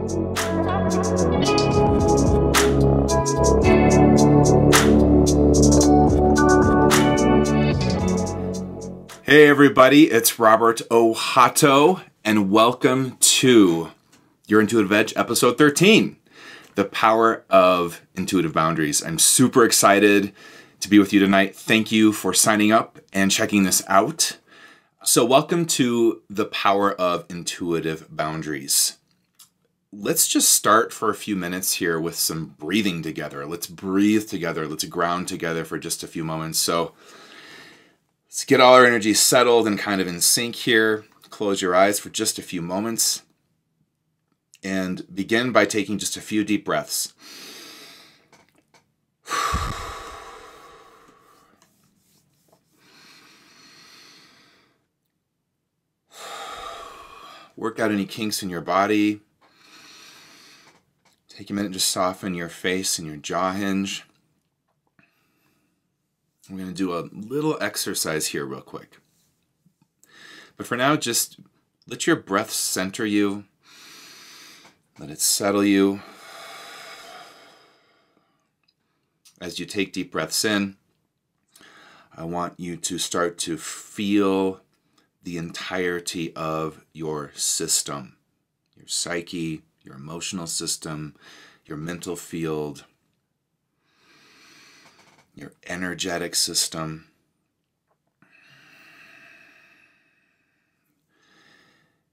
Hey everybody, it's Robert Ohotto, and welcome to Your Intuitive Edge, episode 13, The Power of Intuitive Boundaries. I'm super excited to be with you tonight. Thank you for signing up and checking this out. So welcome to The Power of Intuitive Boundaries. Let's just start for a few minutes here with some breathing together. Let's breathe together. Let's ground together for just a few moments. So let's get all our energy settled and kind of in sync here. Close your eyes for just a few moments and begin by taking just a few deep breaths. Work out any kinks in your body. Take a minute to soften your face and your jaw hinge. We're going to do a little exercise here real quick. But for now, just let your breath center you. Let it settle you. As you take deep breaths in, I want you to start to feel the entirety of your system, your psyche, your emotional system, your mental field, your energetic system,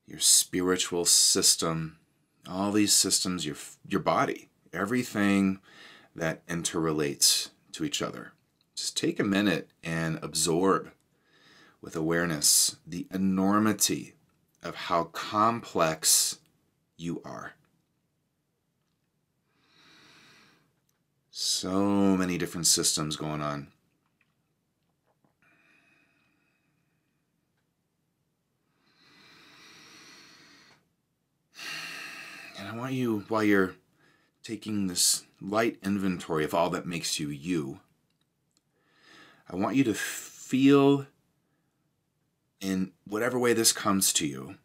your spiritual system, all these systems, your body, everything that interrelates to each other. Just take a minute and absorb with awareness the enormity of how complex you are. So many different systems going on. And I want you, while you're taking this light inventory of all that makes you you, I want you to feel, in whatever way this comes to you,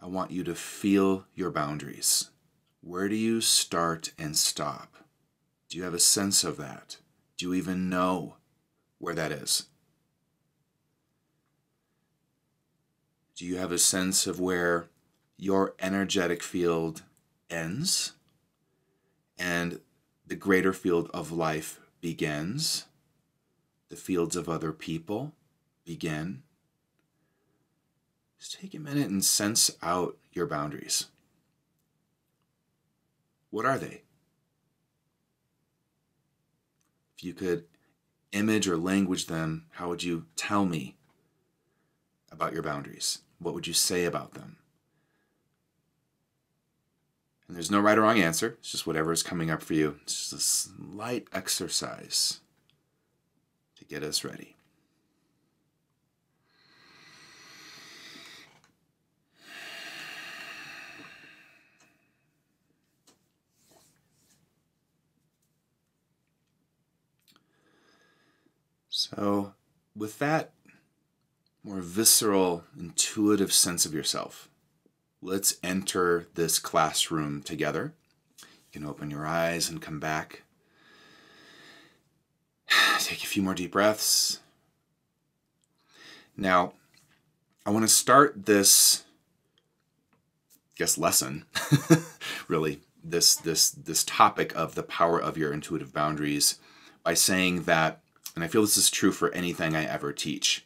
I want you to feel your boundaries. Where do you start and stop? Do you have a sense of that? Do you even know where that is? Do you have a sense of where your energetic field ends and the greater field of life begins? The fields of other people begin? Just take a minute and sense out your boundaries. What are they? If you could image or language them, how would you tell me about your boundaries? What would you say about them? And there's no right or wrong answer. It's just whatever is coming up for you. It's just a slight exercise to get us ready. So with that more visceral, intuitive sense of yourself, let's enter this classroom together. You can open your eyes and come back. Take a few more deep breaths. Now, I want to start this, lesson, really, this topic of the power of your intuitive boundaries by saying that, and I feel this is true for anything I ever teach.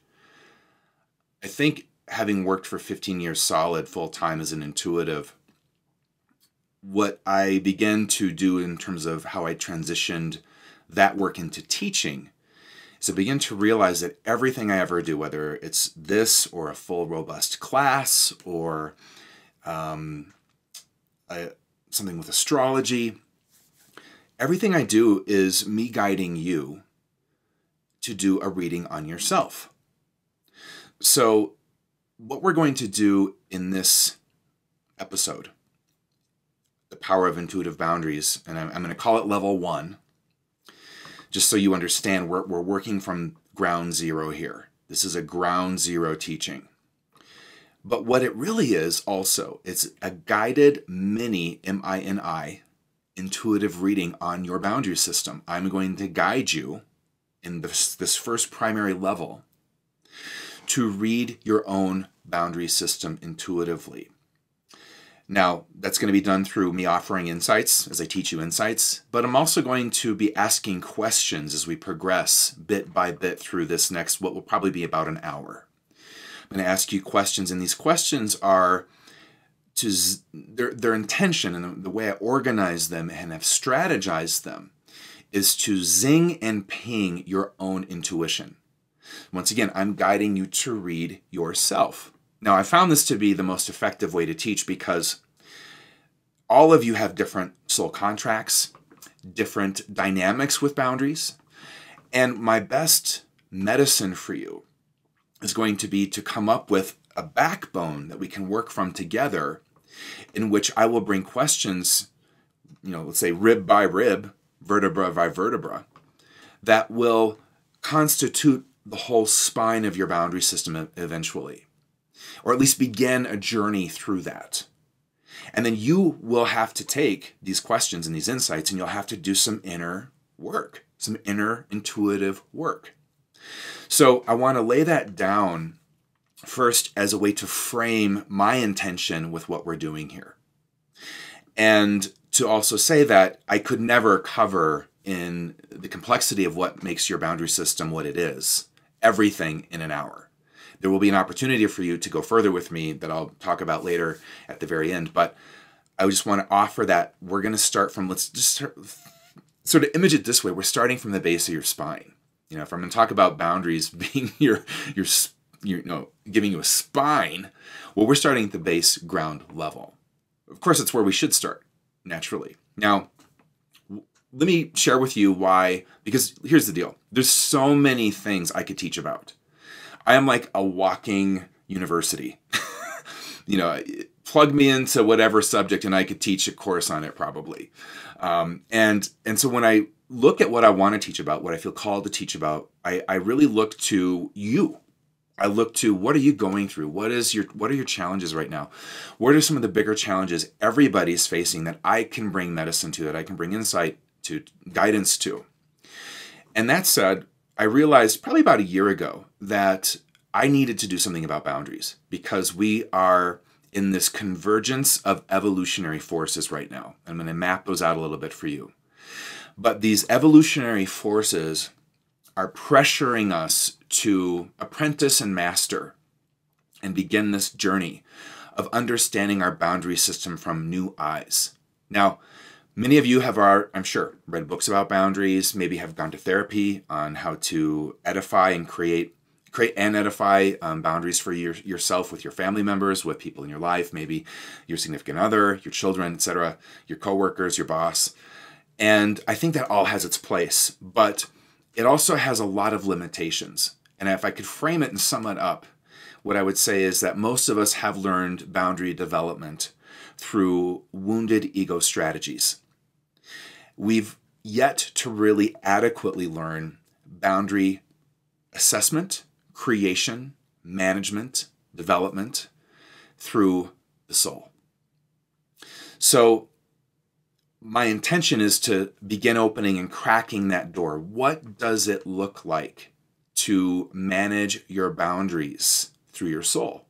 I think having worked for 15 years solid full-time as an intuitive, what I began to do in terms of how I transitioned that work into teaching is I began to realize that everything I ever do, whether it's this or a full robust class or something with astrology, everything I do is me guiding you to do a reading on yourself. So what we're going to do in this episode, The Power of Intuitive Boundaries, and I'm going to call it level 1, just so you understand we're working from ground zero here. This is a ground zero teaching. But what it really is also, it's a guided mini, M-I-N-I, intuitive reading on your boundary system. I'm going to guide you in this first primary level to read your own boundary system intuitively. Now, that's going to be done through me offering insights as I teach you insights, but I'm also going to be asking questions as we progress bit by bit through this next, what will probably be about an hour. I'm going to ask you questions, and these questions are their intention, and the way I organize them and have strategized them is to zing and ping your own intuition. Once again, I'm guiding you to read yourself. Now, I found this to be the most effective way to teach because all of you have different soul contracts, different dynamics with boundaries, and my best medicine for you is going to be to come up with a backbone that we can work from together, in which I will bring questions, let's say rib by rib, vertebra by vertebra, that will constitute the whole spine of your boundary system eventually, or at least begin a journey through that. And then you will have to take these questions and these insights, and you'll have to do some inner work, some inner intuitive work. So I want to lay that down first as a way to frame my intention with what we're doing here. And to also say that I could never cover in the complexity of what makes your boundary system what it is, everything in an hour. There will be an opportunity for you to go further with me that I'll talk about later at the very end. But I just want to offer that we're going to start from, let's just sort of image it this way. We're starting from the base of your spine. If I'm going to talk about boundaries being giving you a spine, well, we're starting at the base ground level. Of course, it's where we should start, naturally. Now, let me share with you why, because here's the deal. There's so many things I could teach about. I am like a walking university. Plug me into whatever subject and I could teach a course on it probably. And so when I look at what I want to teach about, what I feel called to teach about, I really look to you. I look to, what are you going through? What are your challenges right now? What are some of the bigger challenges everybody's facing that I can bring medicine to, that I can bring insight to, guidance to? And that said, I realized probably about a year ago that I needed to do something about boundaries because we are in this convergence of evolutionary forces right now. I'm going to map those out a little bit for you. But these evolutionary forces are pressuring us to apprentice and master and begin this journey of understanding our boundary system from new eyes. Now, many of you have, I'm sure, read books about boundaries, maybe have gone to therapy on how to edify and create and edify boundaries for yourself with your family members, with people in your life, maybe your significant other, your children, etc., your coworkers, your boss. And I think that all has its place, but it also has a lot of limitations. And if I could frame it and sum it up, what I would say is that most of us have learned boundary development through wounded ego strategies. We've yet to really adequately learn boundary assessment, creation, management, development through the soul. So my intention is to begin opening and cracking that door. What does it look like to manage your boundaries through your soul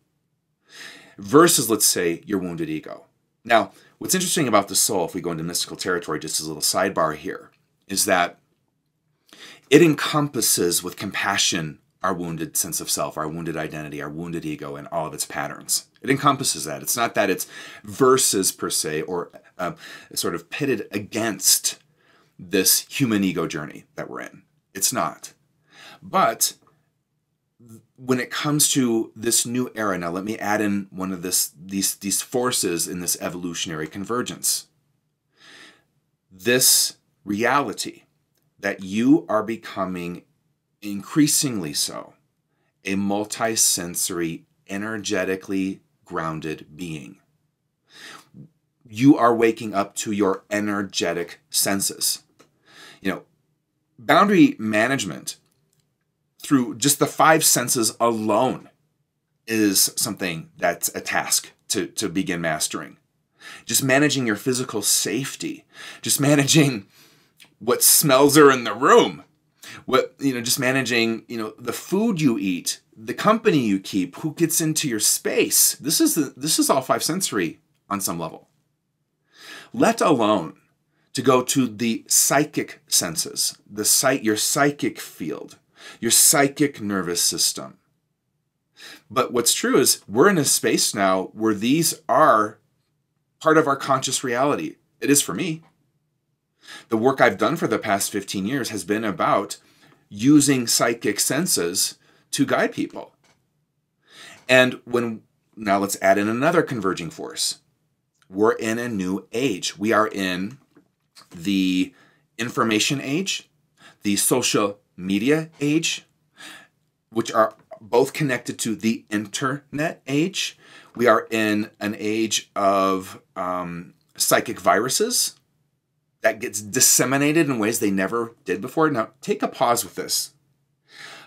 versus, let's say, your wounded ego? Now, what's interesting about the soul, if we go into mystical territory, just as a little sidebar here, is that it encompasses with compassion our wounded sense of self, our wounded identity, our wounded ego, and all of its patterns. It encompasses that. It's not that it's versus per se or sort of pitted against this human ego journey that we're in. It's not. But when it comes to this new era, now let me add in one of these forces in this evolutionary convergence. This reality that you are becoming increasingly so a multisensory, energetically grounded being. You are waking up to your energetic senses. Boundary management through just the 5 senses alone is something that's a task to begin mastering. Just managing your physical safety, just managing what smells are in the room, just managing, the food you eat, the company you keep, who gets into your space. This is all five sensory on some level. Let alone to go to the psychic senses, your psychic field, your psychic nervous system. But what's true is we're in a space now where these are part of our conscious reality. It is for me. The work I've done for the past 15 years has been about using psychic senses to guide people. And now let's add in another converging force. We're in a new age. We are in the information age, the social media age, which are both connected to the internet age. We are in an age of psychic viruses that gets disseminated in ways they never did before. Now, take a pause with this.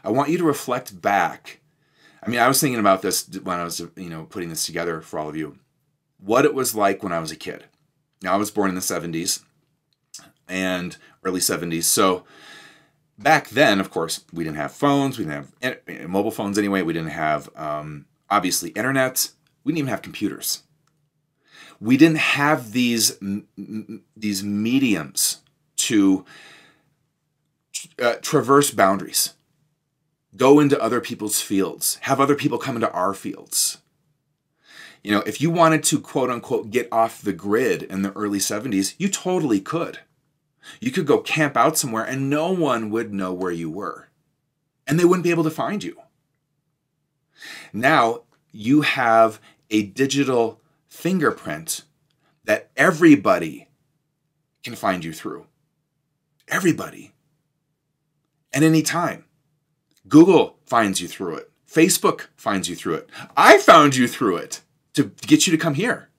I want you to reflect back. I was thinking about this when I was, putting this together for all of you. What it was like when I was a kid. Now, I was born in the 70s and early 70s. So back then, of course, we didn't have phones. We didn't have mobile phones anyway. We didn't have, obviously, internet. We didn't even have computers. We didn't have these mediums to traverse boundaries, go into other people's fields, have other people come into our fields. If you wanted to, quote unquote, get off the grid in the early 70s, you totally could. You could go camp out somewhere and no one would know where you were. And they wouldn't be able to find you. Now you have a digital fingerprint that everybody can find you through. Everybody. At any time. Google finds you through it. Facebook finds you through it. I found you through it to get you to come here.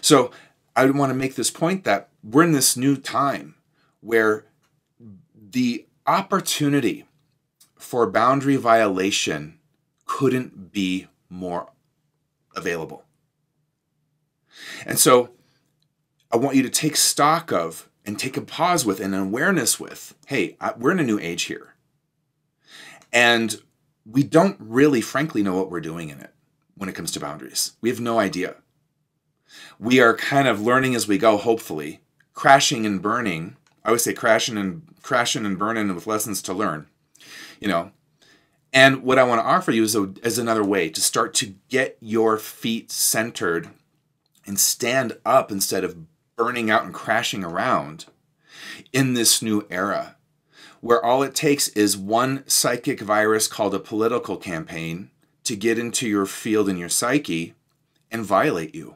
So I want to make this point that we're in this new time where the opportunity for boundary violation couldn't be more available. And so I want you to take stock of and take a pause with and an awareness with, hey, we're in a new age here. And we don't really, frankly, know what we're doing in it when it comes to boundaries. We have no idea. We are kind of learning as we go, hopefully, crashing and burning. I always say crashing and burning with lessons to learn, And what I want to offer you is another way to start to get your feet centered and stand up instead of burning out and crashing around in this new era, where all it takes is one psychic virus called a political campaign to get into your field and your psyche and violate you.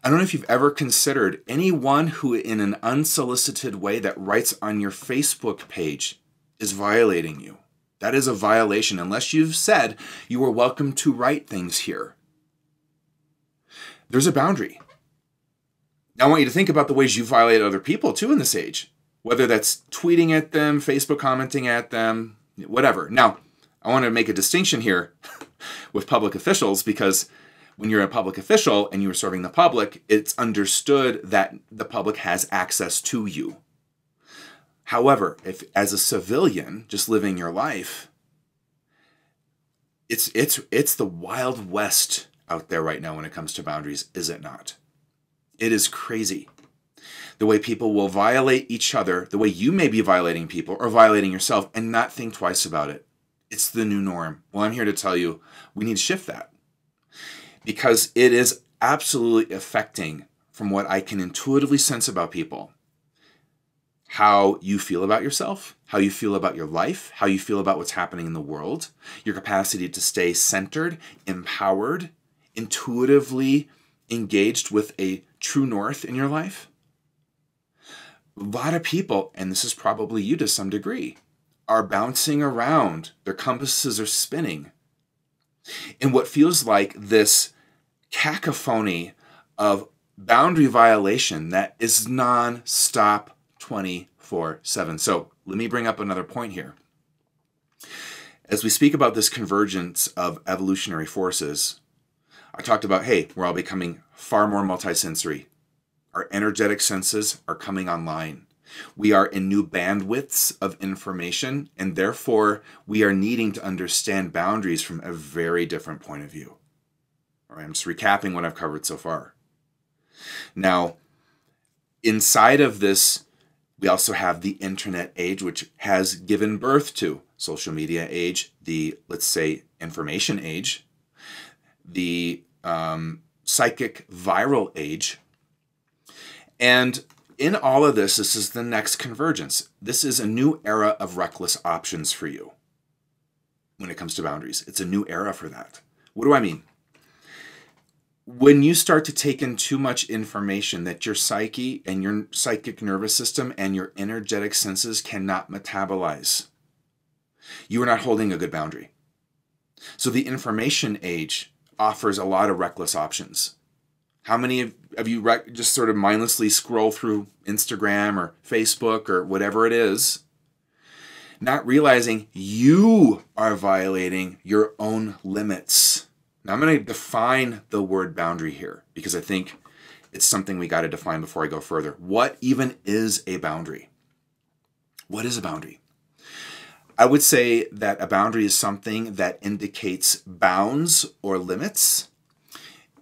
I don't know if you've ever considered anyone who in an unsolicited way that writes on your Facebook page is violating you. That is a violation unless you've said you are welcome to write things here. There's a boundary. Now I want you to think about the ways you violate other people too in this age, whether that's tweeting at them, Facebook commenting at them, whatever. Now, I want to make a distinction here with public officials because when you're a public official and you're serving the public, it's understood that the public has access to you. However, if as a civilian just living your life, it's the Wild West out there right now when it comes to boundaries, is it not? It is crazy. The way people will violate each other, the way you may be violating people or violating yourself and not think twice about it. It's the new norm. Well, I'm here to tell you, we need to shift that because it is absolutely affecting, from what I can intuitively sense about people, how you feel about yourself, how you feel about your life, how you feel about what's happening in the world, your capacity to stay centered, empowered, intuitively engaged with a true north in your life. A lot of people, and this is probably you to some degree, are bouncing around. Their compasses are spinning in what feels like this cacophony of boundary violation that is non-stop 24/7. So let me bring up another point here. As we speak about this convergence of evolutionary forces, I talked about, hey, we're all becoming far more multisensory. Our energetic senses are coming online. We are in new bandwidths of information, and therefore we are needing to understand boundaries from a very different point of view. All right, I'm just recapping what I've covered so far. Now, inside of this, we also have the internet age, which has given birth to social media age, the, let's say, information age, the psychic viral age. And in all of this, this is the next convergence. This is a new era of reckless options for you when it comes to boundaries. It's a new era for that. What do I mean? When you start to take in too much information that your psyche and your psychic nervous system and your energetic senses cannot metabolize, you are not holding a good boundary. So the information age offers a lot of reckless options. How many of you just sort of mindlessly scroll through Instagram or Facebook or whatever it is, not realizing you are violating your own limits? Now I'm going to define the word boundary here because I think it's something we got to define before I go further. What even is a boundary? What is a boundary? I would say that a boundary is something that indicates bounds or limits.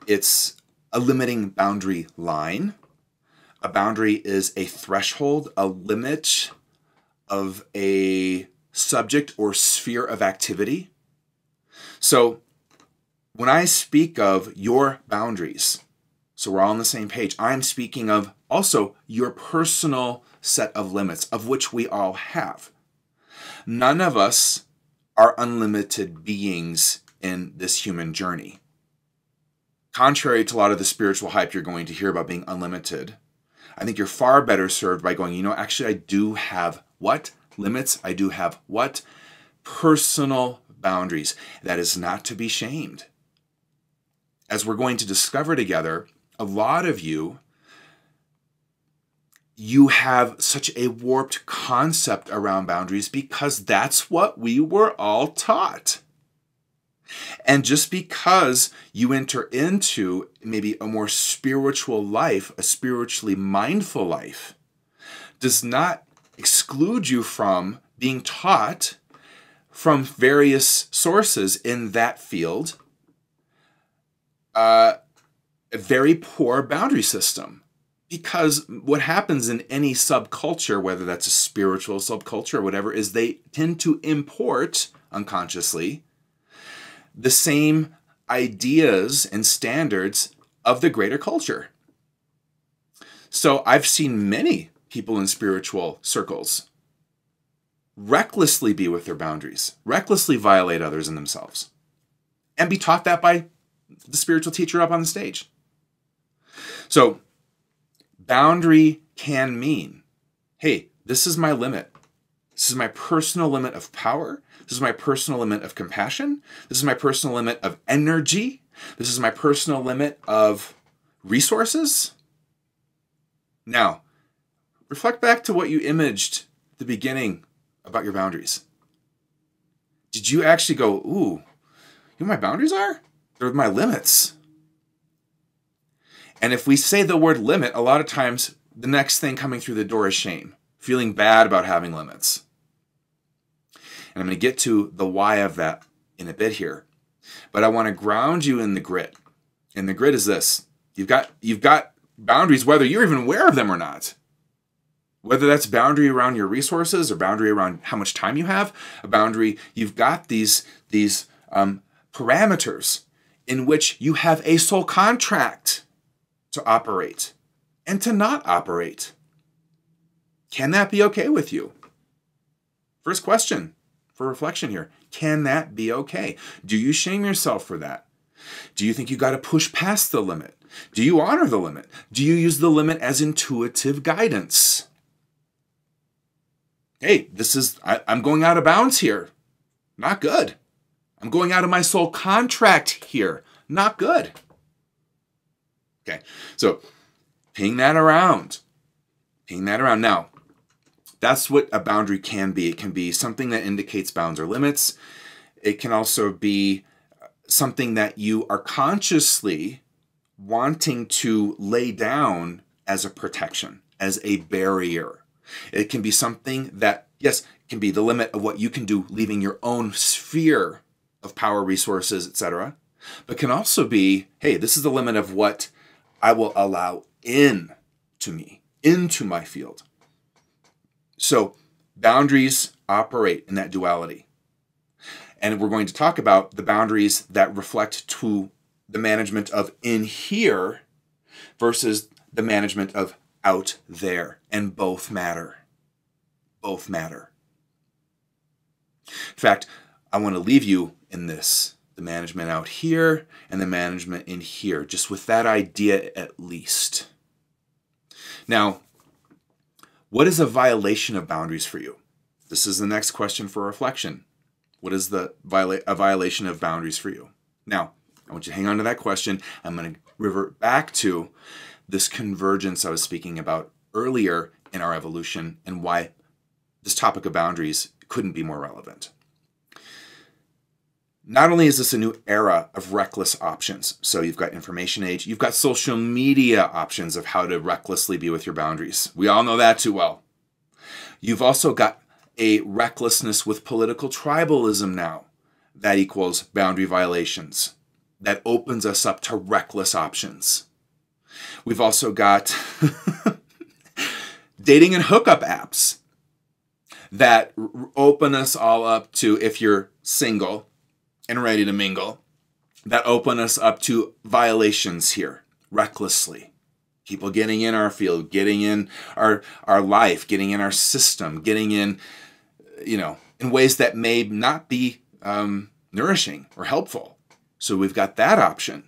It's a limiting boundary line. A boundary is a threshold, a limit of a subject or sphere of activity. So when I speak of your boundaries, so we're all on the same page, I'm speaking of also your personal set of limits, of which we all have. None of us are unlimited beings in this human journey. Contrary to a lot of the spiritual hype you're going to hear about being unlimited, I think you're far better served by going, you know, actually I do have what? Limits. I do have what? Personal boundaries. That is not to be shamed. As we're going to discover together, a lot of you have such a warped concept around boundaries because that's what we were all taught. And just because you enter into maybe a more spiritual life, a spiritually mindful life, does not exclude you from being taught from various sources in that field a very poor boundary system. Because what happens in any subculture, whether that's a spiritual subculture or whatever, is they tend to import unconsciously the same ideas and standards of the greater culture. So I've seen many people in spiritual circles recklessly be with their boundaries, recklessly violate others and themselves, and be taught that by the spiritual teacher up on the stage. So boundary can mean, hey, this is my limit. This is my personal limit of power. This is my personal limit of compassion. This is my personal limit of energy. This is my personal limit of resources. Now, reflect back to what you imaged at the beginning about your boundaries. Did you actually go, ooh, you know what my boundaries are? They're my limits. And if we say the word limit, a lot of times the next thing coming through the door is shame, feeling bad about having limits. And I'm going to get to the why of that in a bit here. But I want to ground you in the grit. And the grit is this. You've got boundaries, whether you're even aware of them or not. Whether that's boundary around your resources or boundary around how much time you have, a boundary, you've got these parameters in which you have a soul contract to operate and to not operate. Can that be okay with you? First question for reflection here. Can that be okay? Do you shame yourself for that? Do you think you got to push past the limit? Do you honor the limit? Do you use the limit as intuitive guidance? Hey, I'm going out of bounds here. Not good. I'm going out of my soul contract here. Not good. Okay, so ping that around. Ping that around. Now, that's what a boundary can be. It can be something that indicates bounds or limits. It can also be something that you are consciously wanting to lay down as a protection, as a barrier. It can be something that, yes, can be the limit of what you can do, leaving your own sphere of power, resources, etc. But can also be, hey, this is the limit of what I will allow in to me, into my field. So boundaries operate in that duality. And we're going to talk about the boundaries that reflect to the management of in here versus the management of out there. And both matter. Both matter. In fact, I want to leave you in this, the management out here and the management in here, just with that idea at least. Now, what is a violation of boundaries for you? This is the next question for reflection. What is a violation of boundaries for you? Now, I want you to hang on to that question. I'm going to revert back to this convergence I was speaking about earlier in our evolution and why this topic of boundaries couldn't be more relevant. Not only is this a new era of reckless options, so you've got information age, you've got social media options of how to recklessly be with your boundaries. We all know that too well. You've also got a recklessness with political tribalism now. That equals boundary violations. That opens us up to reckless options. We've also got dating and hookup apps that open us all up to, if you're single and ready to mingle, that open us up to violations here, recklessly. People getting in our field, getting in our life, getting in our system, getting in, in ways that may not be nourishing or helpful. So we've got that option.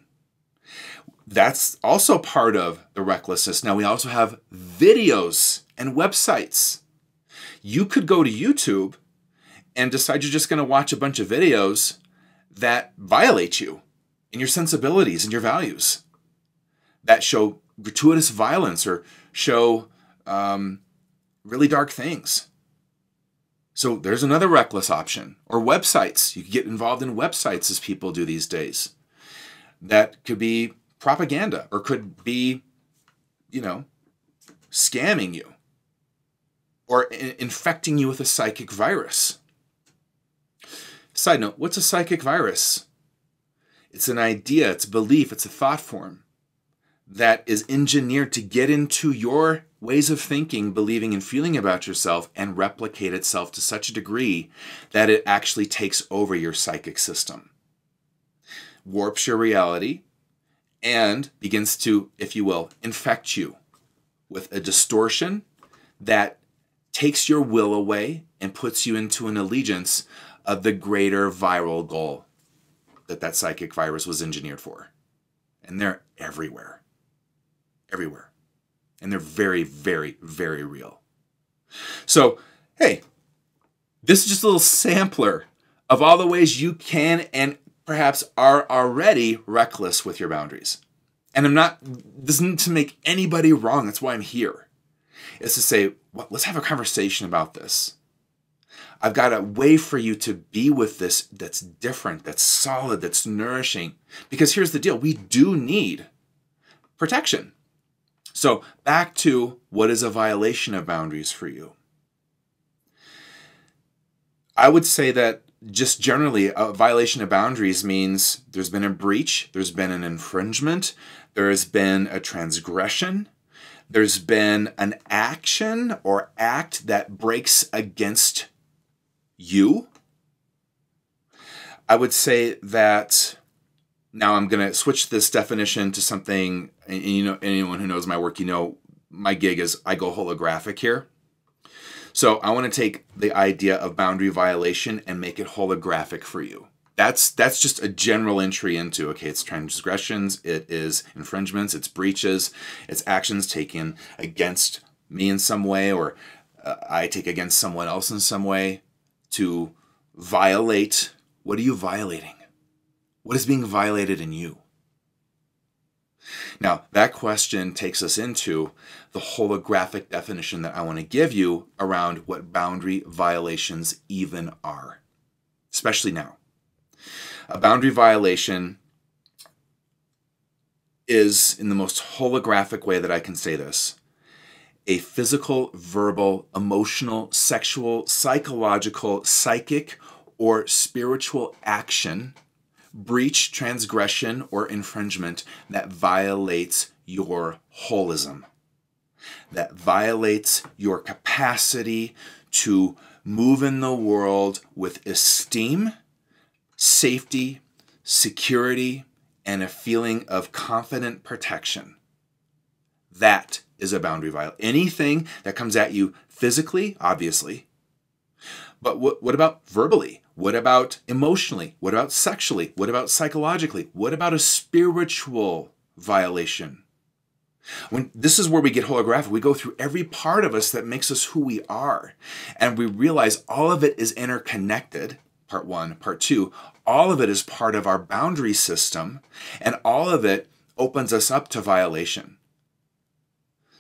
That's also part of the recklessness. Now we also have videos and websites. You could go to YouTube and decide you're just going to watch a bunch of videos that violate you in your sensibilities and your values, that show gratuitous violence or show really dark things. So there's another reckless option. Or websites. You can get involved in websites as people do these days. That could be propaganda or could be, scamming you or infecting you with a psychic virus. Side note, what's a psychic virus? It's an idea, it's a belief, it's a thought form that is engineered to get into your ways of thinking, believing, and feeling about yourself and replicate itself to such a degree that it actually takes over your psychic system, warps your reality, and begins to, if you will, infect you with a distortion that takes your will away and puts you into an allegiance of the greater viral goal that psychic virus was engineered for. And they're everywhere. Everywhere. And they're very, very, very real. So, hey, this is just a little sampler of all the ways you can and perhaps are already reckless with your boundaries. And this isn't to make anybody wrong. That's why I'm here. It's to say, well, let's have a conversation about this. I've got a way for you to be with this that's different, that's solid, that's nourishing. Because here's the deal. We do need protection. So back to what is a violation of boundaries for you. I would say that just generally a violation of boundaries means there's been a breach, there's been an infringement, there has been a transgression, there's been an action or act that breaks against you. I would say that, now I'm going to switch this definition to something, and anyone who knows my work, my gig is I go holographic here. So I want to take the idea of boundary violation and make it holographic for you. That's just a general entry into, okay, it's transgressions, it is infringements, it's breaches, it's actions taken against me in some way, or I take against someone else in some way to violate. What are you violating? What is being violated in you? Now, that question takes us into the holographic definition that I want to give you around what boundary violations even are, especially now. A boundary violation is, in the most holographic way that I can say this, a physical, verbal, emotional, sexual, psychological, psychic, or spiritual action, breach, transgression, or infringement that violates your holism, that violates your capacity to move in the world with esteem, safety, security, and a feeling of confident protection. That is a boundary violation. Anything that comes at you physically, obviously, but what about verbally? What about emotionally? What about sexually? What about psychologically? What about a spiritual violation? This is where we get holographic. We go through every part of us that makes us who we are, and we realize all of it is interconnected. Part one, part two, all of it is part of our boundary system, and all of it opens us up to violation.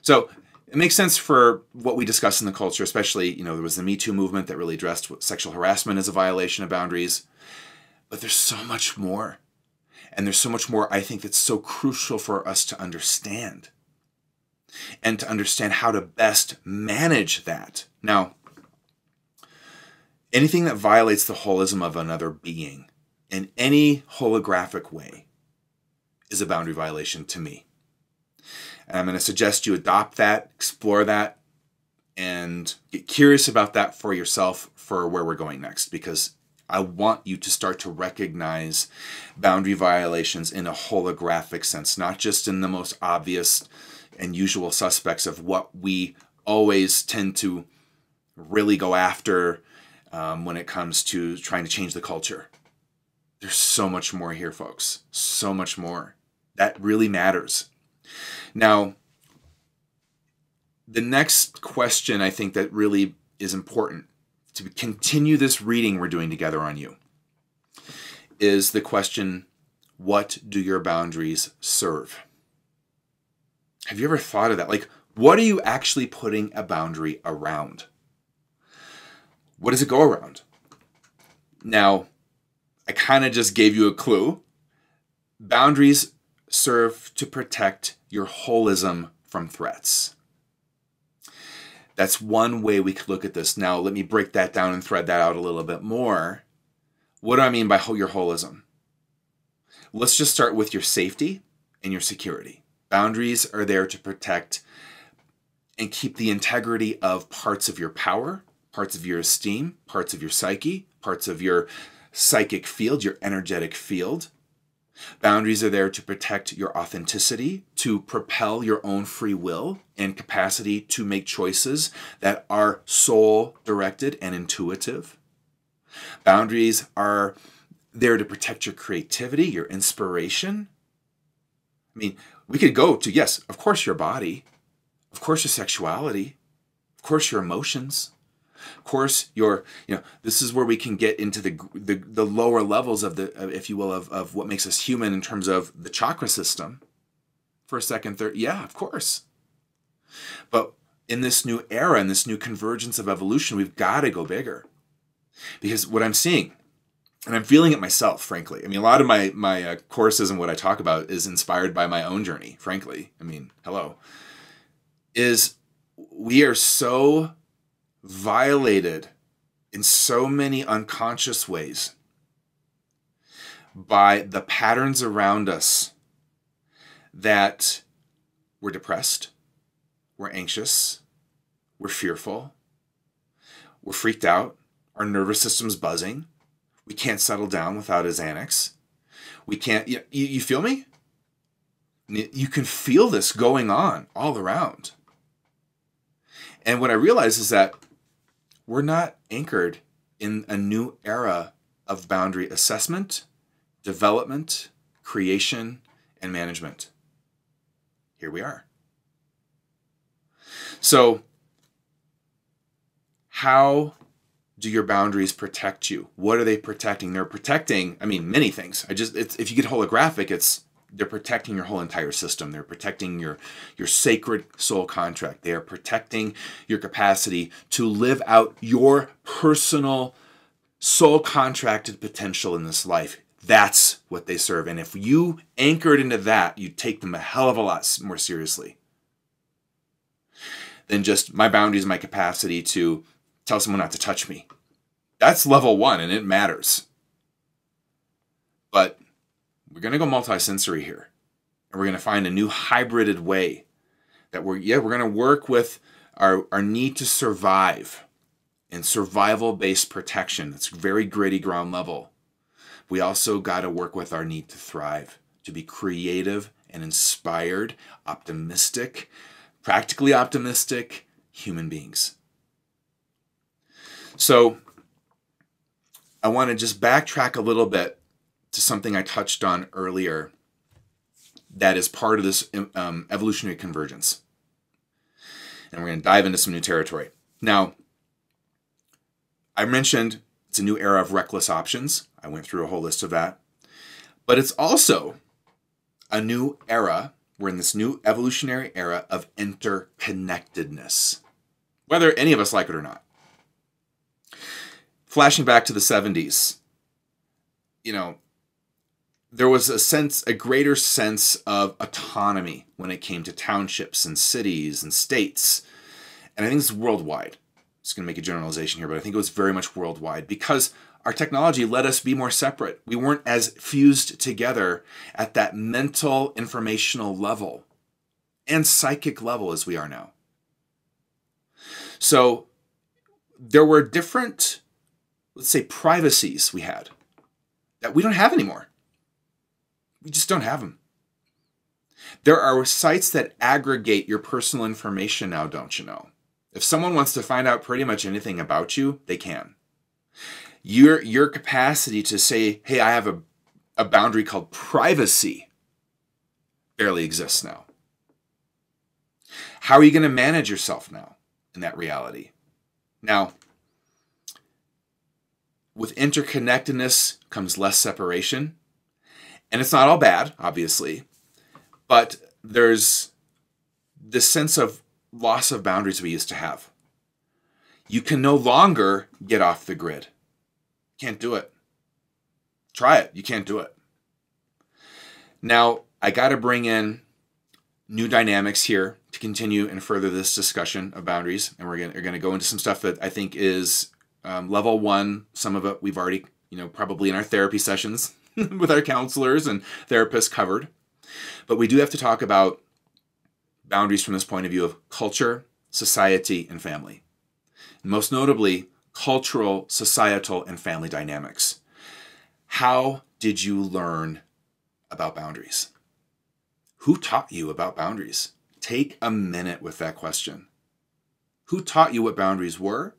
So it makes sense for what we discuss in the culture, especially, there was the Me Too movement that really addressed what sexual harassment as a violation of boundaries. But there's so much more. And there's so much more, I think, that's so crucial for us to understand. And to understand how to best manage that. Now, anything that violates the holism of another being in any holographic way is a boundary violation to me. And I'm going to suggest you adopt that, explore that, and get curious about that for yourself for where we're going next, because I want you to start to recognize boundary violations in a holographic sense, not just in the most obvious and usual suspects of what we always tend to really go after when it comes to trying to change the culture. There's so much more here, folks. So much more. That really matters. Now, the next question I think that really is important to continue this reading we're doing together on you is the question, what do your boundaries serve? Have you ever thought of that? Like, what are you actually putting a boundary around? What does it go around? Now, I kind of just gave you a clue. Boundaries serve to protect your holism from threats. That's one way we could look at this. Now, let me break that down and thread that out a little bit more. What do I mean by your holism? Let's just start with your safety and your security. Boundaries are there to protect and keep the integrity of parts of your power, parts of your esteem, parts of your psyche, parts of your psychic field, your energetic field. Boundaries are there to protect your authenticity, to propel your own free will and capacity to make choices that are soul-directed and intuitive. Boundaries are there to protect your creativity, your inspiration. I mean, we could go to, yes, of course, your body, of course, your sexuality, of course, your emotions. Of course, this is where we can get into the lower levels of if you will, of what makes us human in terms of the chakra system. First, second, third, yeah, of course. But in this new era, in this new convergence of evolution, we've got to go bigger. Because what I'm seeing, and I'm feeling it myself, frankly. I mean, a lot of my courses and what I talk about is inspired by my own journey, frankly. I mean, hello. Is we are so violated in so many unconscious ways by the patterns around us that we're depressed, we're anxious, we're fearful, we're freaked out, our nervous system's buzzing, we can't settle down without a Xanax, we can't, you feel me? You can feel this going on all around. And what I realize is that we're not anchored in a new era of boundary assessment, development, creation, and management. Here we are. So, how do your boundaries protect you? What are they protecting? They're protecting, many things. If you get holographic, they're protecting your whole entire system. They're protecting your sacred soul contract. They are protecting your capacity to live out your personal soul contracted potential in this life. That's what they serve. And if you anchored into that, you take them a hell of a lot more seriously than just my boundaries, my capacity to tell someone not to touch me. That's level 1, and it matters. But we're going to go multi-sensory here. And we're going to find a new hybrided way that we're going to work with our need to survive and survival-based protection. That's very gritty ground level. We also got to work with our need to thrive, to be creative and inspired, optimistic, practically optimistic human beings. So I want to just backtrack a little bit to something I touched on earlier that is part of this evolutionary convergence. And we're going to dive into some new territory. Now, I mentioned it's a new era of reckless options. I went through a whole list of that. But it's also a new era. We're in this new evolutionary era of interconnectedness, whether any of us like it or not. Flashing back to the 70s, there was a greater sense of autonomy when it came to townships and cities and states. And I think this is worldwide. I'm just going to make a generalization here, but I think it was very much worldwide because our technology let us be more separate. We weren't as fused together at that mental, informational level and psychic level as we are now. So there were different, let's say, privacies we had that we don't have anymore. We just don't have them. There are sites that aggregate your personal information now, don't you know? If someone wants to find out pretty much anything about you, they can. Your capacity to say, hey, I have a boundary called privacy barely exists now. How are you going to manage yourself now in that reality? Now, with interconnectedness comes less separation. And it's not all bad, obviously, but there's this sense of loss of boundaries we used to have. You can no longer get off the grid. Can't do it. Try it. You can't do it. Now, I got to bring in new dynamics here to continue and further this discussion of boundaries. And we're going to go into some stuff that I think is level 1. Some of it we've already, probably in our therapy sessions with our counselors and therapists covered. But we do have to talk about boundaries from this point of view of culture, society, and family. Most notably, cultural, societal, and family dynamics. How did you learn about boundaries? Who taught you about boundaries? Take a minute with that question. Who taught you what boundaries were,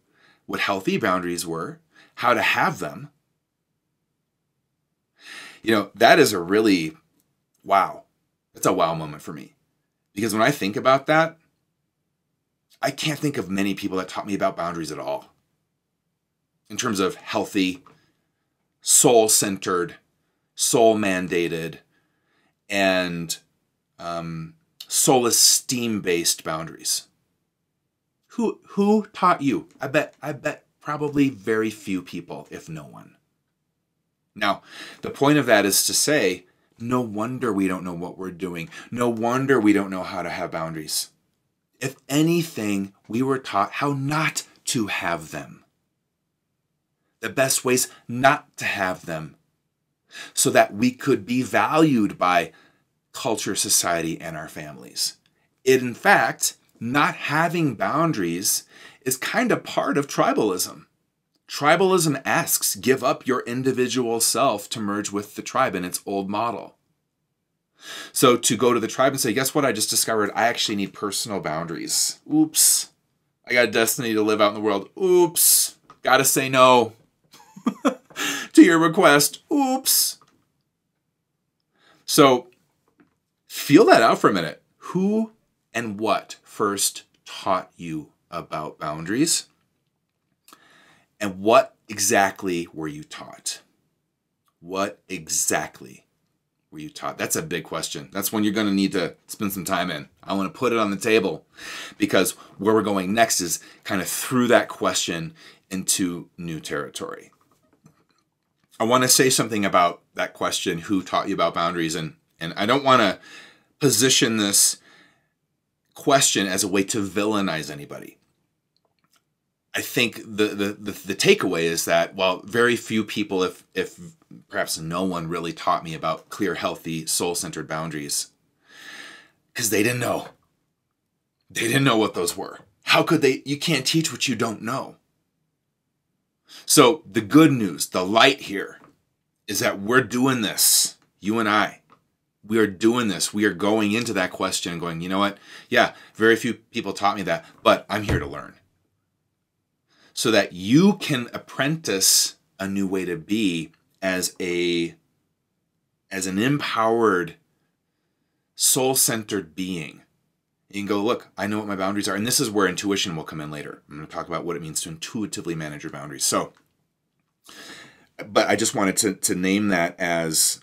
what healthy boundaries were, how to have them? That is a really, wow. That's a wow moment for me. Because when I think about that, I can't think of many people that taught me about boundaries at all. In terms of healthy, soul-centered, soul-mandated, and soul esteem-based boundaries. Who taught you? I bet probably very few people, if no one. Now, the point of that is to say, no wonder we don't know what we're doing. No wonder we don't know how to have boundaries. If anything, we were taught how not to have them. The best ways not to have them so that we could be valued by culture, society, and our families. In fact, not having boundaries is kind of part of tribalism. Tribalism asks, give up your individual self to merge with the tribe in its old model. So to go to the tribe and say, guess what? I just discovered I actually need personal boundaries. Oops. I got a destiny to live out in the world. Oops. Gotta say no to your request. Oops. So feel that out for a minute. Who and what first taught you about boundaries? And what exactly were you taught? What exactly were you taught? That's a big question. That's one you're going to need to spend some time in. I want to put it on the table because where we're going next is kind of through that question into new territory. I want to say something about that question, who taught you about boundaries? And I don't want to position this question as a way to villainize anybody. I think the takeaway is that, well, very few people, if perhaps no one, really taught me about clear, healthy, soul-centered boundaries, because they didn't know. They didn't know what those were. How could they? You can't teach what you don't know. So the good news, the light here, is that we're doing this, you and I. We are doing this. We are going into that question and going, you know what? Yeah, very few people taught me that, but I'm here to learn. So that you can apprentice a new way to be as an empowered, soul-centered being. You can go, look, I know what my boundaries are. And this is where intuition will come in later. I'm going to talk about what it means to intuitively manage your boundaries. So, but I just wanted to name that as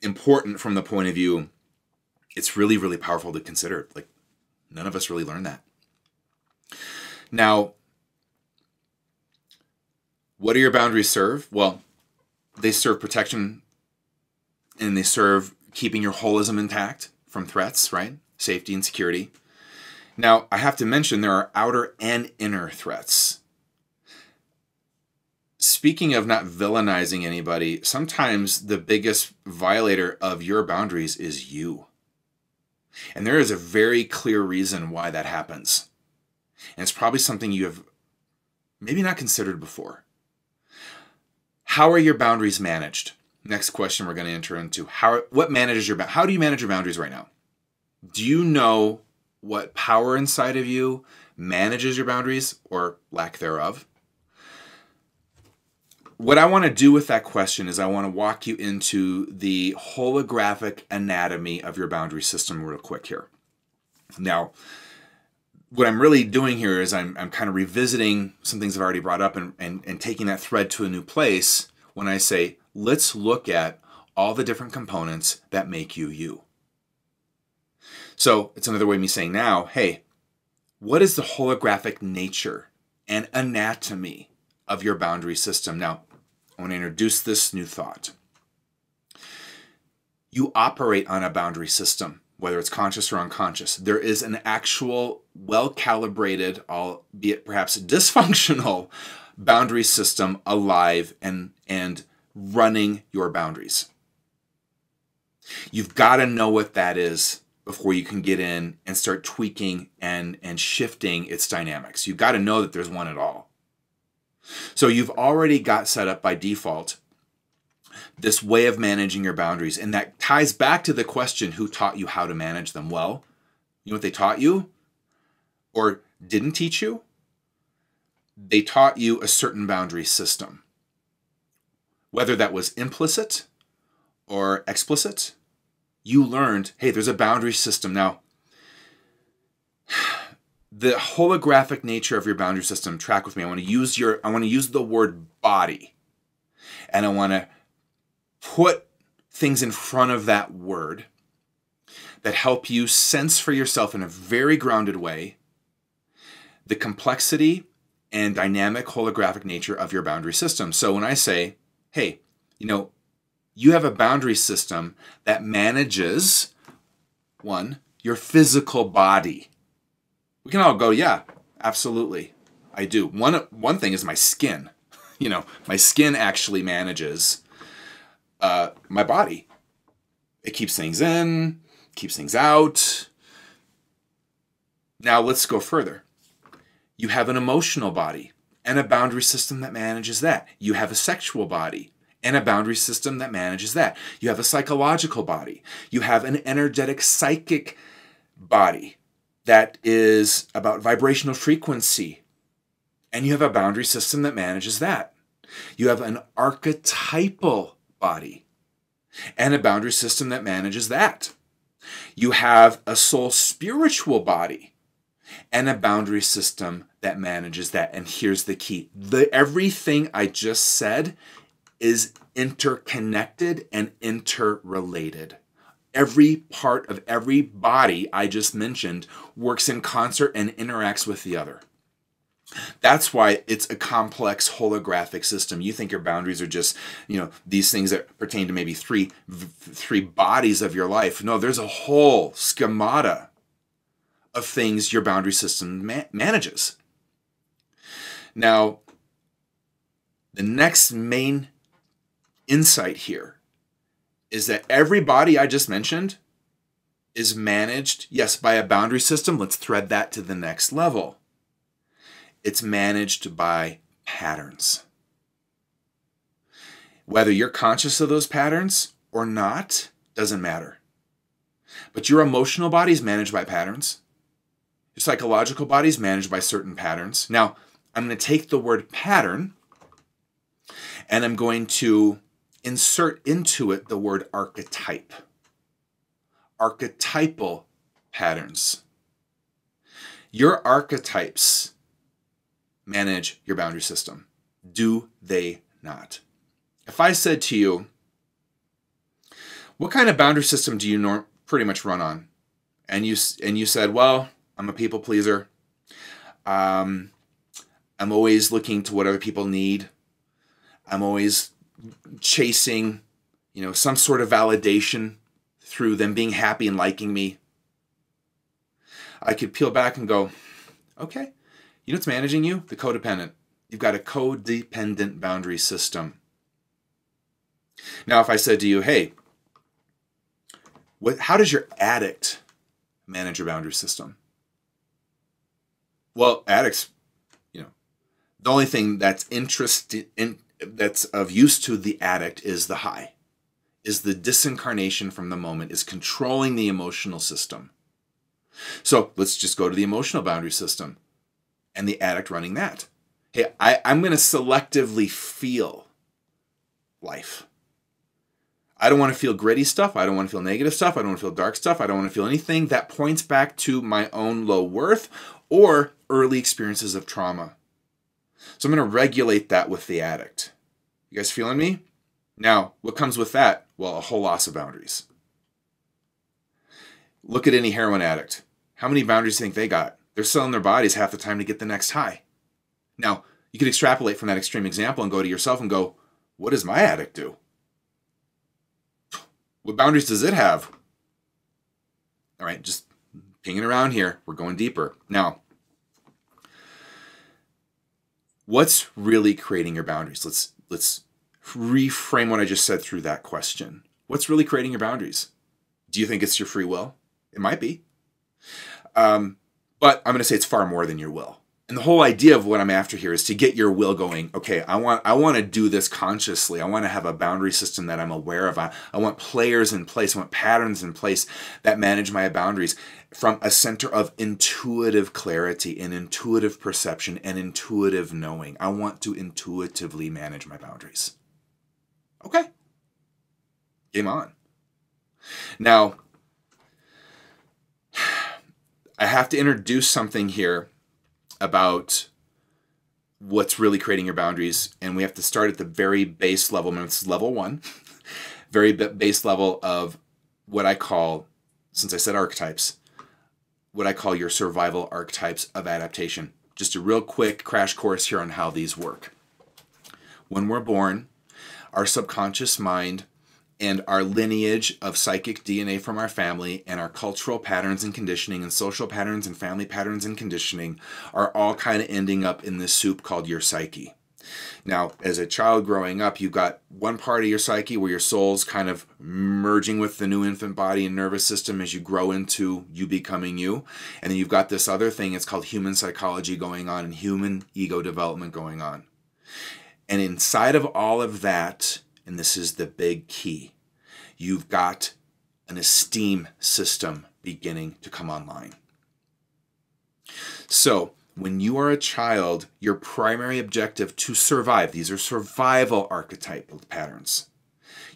important from the point of view, it's really, really powerful to consider. Like, none of us really learn that. Now, what do your boundaries serve? Well, they serve protection, and they serve keeping your holism intact from threats, right? Safety and security. Now, I have to mention there are outer and inner threats. Speaking of not villainizing anybody, sometimes the biggest violator of your boundaries is you. And there is a very clear reason why that happens. And it's probably something you have maybe not considered before. How are your boundaries managed? Next question we're going to enter into. How do you manage your boundaries right now? Do you know what power inside of you manages your boundaries or lack thereof? What I want to do with that question is I want to walk you into the holographic anatomy of your boundary system real quick here. Now, what I'm really doing here is I'm kind of revisiting some things I've already brought up and taking that thread to a new place when I say, let's look at all the different components that make you you. So it's another way of me saying now, hey, what is the holographic nature and anatomy of your boundary system? Now, I want to introduce this new thought. You operate on a boundary system, whether it's conscious or unconscious. There is an actual, well-calibrated, albeit perhaps dysfunctional, boundary system alive and running your boundaries. You've got to know what that is before you can get in and start tweaking and shifting its dynamics. You've got to know that there's one at all. So you've already got set up by default this way of managing your boundaries. And that ties back to the question, who taught you how to manage them? Well, you know what they taught you or didn't teach you? They taught you a certain boundary system. Whether that was implicit or explicit, you learned, hey, there's a boundary system. Now, the holographic nature of your boundary system, track with me. I want to use the word body. And I want to put things in front of that word that help you sense for yourself in a very grounded way the complexity and dynamic holographic nature of your boundary system. So when I say, hey, you have a boundary system that manages, one, your physical body. We can all go, yeah, absolutely, I do. One thing is my skin. My skin actually manages my body. It keeps things in, keeps things out. Now let's go further. You have an emotional body and a boundary system that manages that. You have a sexual body and a boundary system that manages that. You have a psychological body. You have an energetic psychic body that is about vibrational frequency. And you have a boundary system that manages that. You have an archetypal body and a boundary system that manages that. You have a soul spiritual body and a boundary system that manages that. And here's the key. Everything I just said is interconnected and interrelated. Every part of every body I just mentioned works in concert and interacts with the other. That's why it's a complex holographic system. You think your boundaries are just, these things that pertain to maybe three bodies of your life. No, there's a whole schemata of things your boundary system manages. Now, the next main insight here is that every body I just mentioned is managed, yes, by a boundary system. Let's thread that to the next level. It's managed by patterns. Whether you're conscious of those patterns or not, doesn't matter. But your emotional body is managed by patterns. Your psychological body is managed by certain patterns. Now, I'm going to take the word pattern and I'm going to insert into it the word archetype. Archetypal patterns. Your archetypes manage your boundary system. Do they not? If I said to you, what kind of boundary system do you pretty much run on? And you said, well, I'm a people pleaser. I'm always looking to what other people need. I'm always chasing, some sort of validation through them being happy and liking me. I could peel back and go, okay, you know what's managing you? The codependent. You've got a codependent boundary system. Now, if I said to you, hey, how does your addict manage your boundary system? Well, addicts, the only thing that's that's of use to the addict is the high, is the disincarnation from the moment, is controlling the emotional system. So let's just go to the emotional boundary system and the addict running that. Hey, I'm going to selectively feel life. I don't want to feel gritty stuff. I don't want to feel negative stuff. I don't want to feel dark stuff. I don't want to feel anything that points back to my own low worth or early experiences of trauma. So I'm going to regulate that with the addict. You guys feeling me? Now, what comes with that? Well, a whole loss of boundaries. Look at any heroin addict. How many boundaries do you think they got? They're selling their bodies half the time to get the next high. Now, you could extrapolate from that extreme example and go to yourself and go, what does my addict do? What boundaries does it have? All right, just pinging around here. We're going deeper. Now, what's really creating your boundaries? Let's reframe what I just said through that question. What's really creating your boundaries? Do you think it's your free will? It might be. But I'm going to say it's far more than your will. And the whole idea of what I'm after here is to get your will going. Okay, I want to do this consciously. I want to have a boundary system that I'm aware of. I want players in place. I want patterns in place that manage my boundaries from a center of intuitive clarity and intuitive perception and intuitive knowing. I want to intuitively manage my boundaries. Okay. Game on. Now, I have to introduce something here about what's really creating your boundaries, and we have to start at the very base level. This is level one, very base level of what I call, since I said archetypes, what I call your survival archetypes of adaptation. Just a real quick crash course here on how these work. When we're born, our subconscious mind and our lineage of psychic DNA from our family and our cultural patterns and conditioning and social patterns and family patterns and conditioning are all kind of ending up in this soup called your psyche. Now, as a child growing up, you've got one part of your psyche where your soul's kind of merging with the new infant body and nervous system as you grow into you becoming you. And then you've got this other thing, it's called human psychology going on and human ego development going on. And inside of all of that, and this is the big key, you've got an esteem system beginning to come online. So, when you are a child, your primary objective to survive, these are survival archetypal patterns.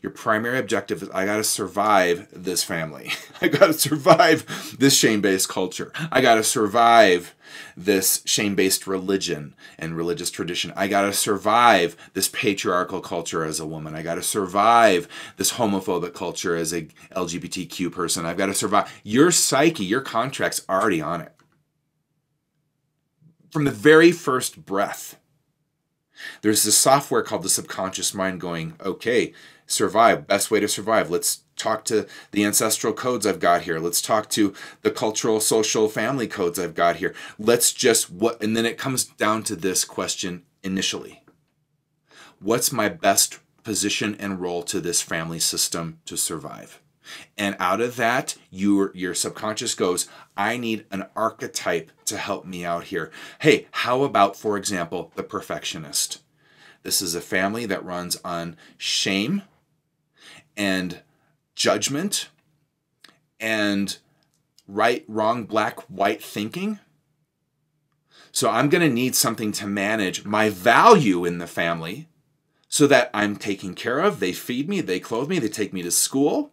Your primary objective is, I got to survive this family. I got to survive this shame-based culture. I got to survive this shame-based religion and religious tradition. I got to survive this patriarchal culture as a woman. I got to survive this homophobic culture as a LGBTQ person. I've got to survive. Your psyche, your contract's already on it. from the very first breath. There's this software called the subconscious mind going, okay, survive, best way to survive. Let's talk to the ancestral codes I've got here. Let's talk to the cultural, social, family codes I've got here. Let's just, and then it comes down to this question initially. What's my best position and role to this family system to survive? And out of that, your subconscious goes, I need an archetype to help me out here. Hey, how about, for example, the perfectionist? This is a family that runs on shame and judgment and right, wrong, black, white thinking. So I'm going to need something to manage my value in the family so that I'm taken care of. They feed me, they clothe me, they take me to school.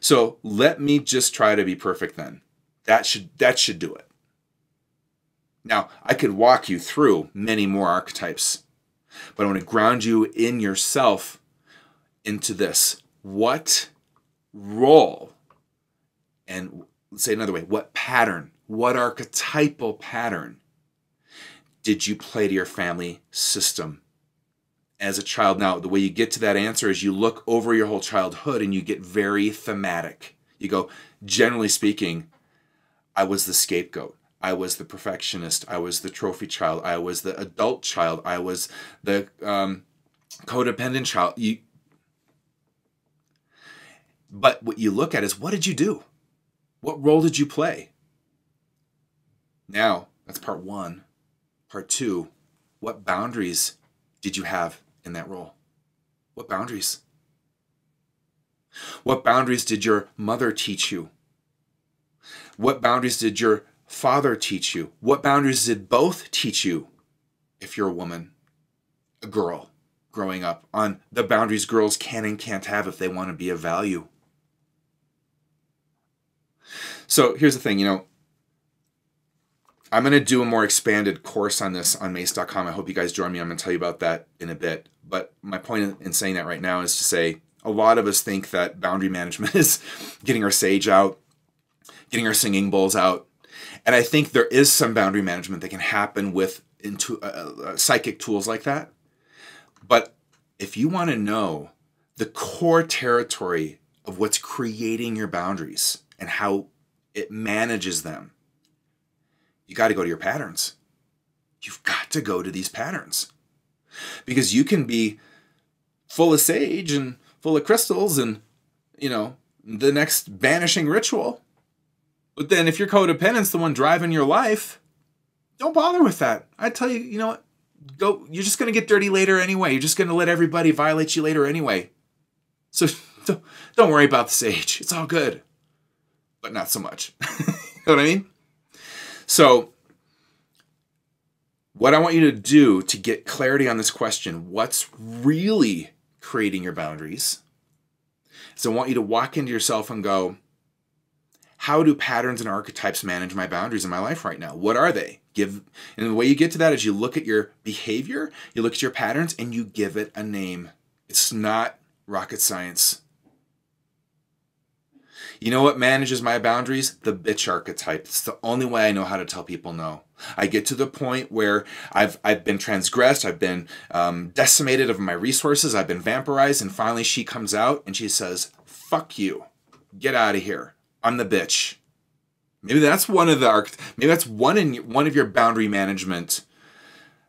So let me just try to be perfect then. That should do it. Now, I could walk you through many more archetypes, but I want to ground you in yourself into this. What role, and let's say another way, what pattern, what archetypal pattern did you play to your family system as a child? Now, the way you get to that answer is you look over your whole childhood and you get very thematic. You go, generally speaking, I was the scapegoat. I was the perfectionist. I was the trophy child. I was the adult child. I was the codependent child. But what you look at is, what did you do? What role did you play? Now, that's part one. Part two, what boundaries did you have in that role? What boundaries? What boundaries did your mother teach you? What boundaries did your father teach you? What boundaries did both teach you if you're a woman, a girl, growing up, on the boundaries girls can and can't have if they want to be of value? So here's the thing, I'm going to do a more expanded course on this on mace.com. I hope you guys join me. I'm going to tell you about that in a bit. But my point in saying that right now is to say a lot of us think that boundary management is getting our sage out, getting our singing bowls out. And I think there is some boundary management that can happen with psychic tools like that. But if you want to know the core territory of what's creating your boundaries and how it manages them, you got to go to your patterns. You've got to go to these patterns. Because you can be full of sage and full of crystals and, the next vanishing ritual. But then if your codependent's the one driving your life, don't bother with that. I tell you, you know what? You're just going to get dirty later anyway. You're just going to let everybody violate you later anyway. So don't worry about the sage. It's all good. But not so much. You know what I mean? So what I want you to do to get clarity on this question, what's really creating your boundaries, is I want you to walk into yourself and go, how do patterns and archetypes manage my boundaries in my life right now? What are they? And the way you get to that is you look at your behavior, you look at your patterns, and you give it a name. It's not rocket science. You know what manages my boundaries? The bitch archetype. It's the only way I know how to tell people no. I get to the point where I've been transgressed, I've been decimated of my resources, I've been vampirized, and finally she comes out and she says, fuck you. Get out of here. I'm the bitch. Maybe that's one of maybe that's one of your boundary management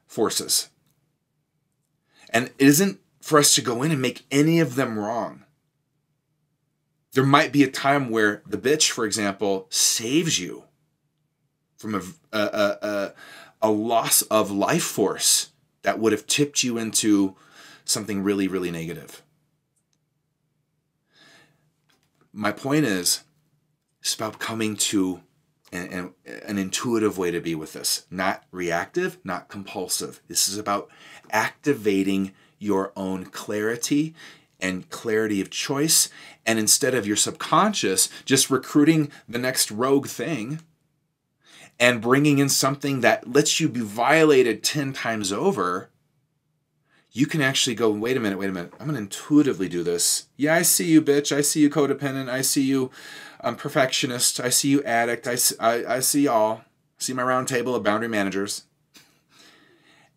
forces. And it isn't for us to go in and make any of them wrong. There might be a time where the bitch, for example, saves you from a loss of life force that would have tipped you into something really, really negative. My point is, it's about coming to an intuitive way to be with this. Not reactive, not compulsive. This is about activating your own clarity and clarity of choice. And instead of your subconscious just recruiting the next rogue thing and bringing in something that lets you be violated 10 times over, you can actually go, wait a minute. I'm going to intuitively do this. Yeah, I see you, bitch. I see you, codependent. I see you, perfectionist. I see you, addict. I see y'all. I See my round table of boundary managers.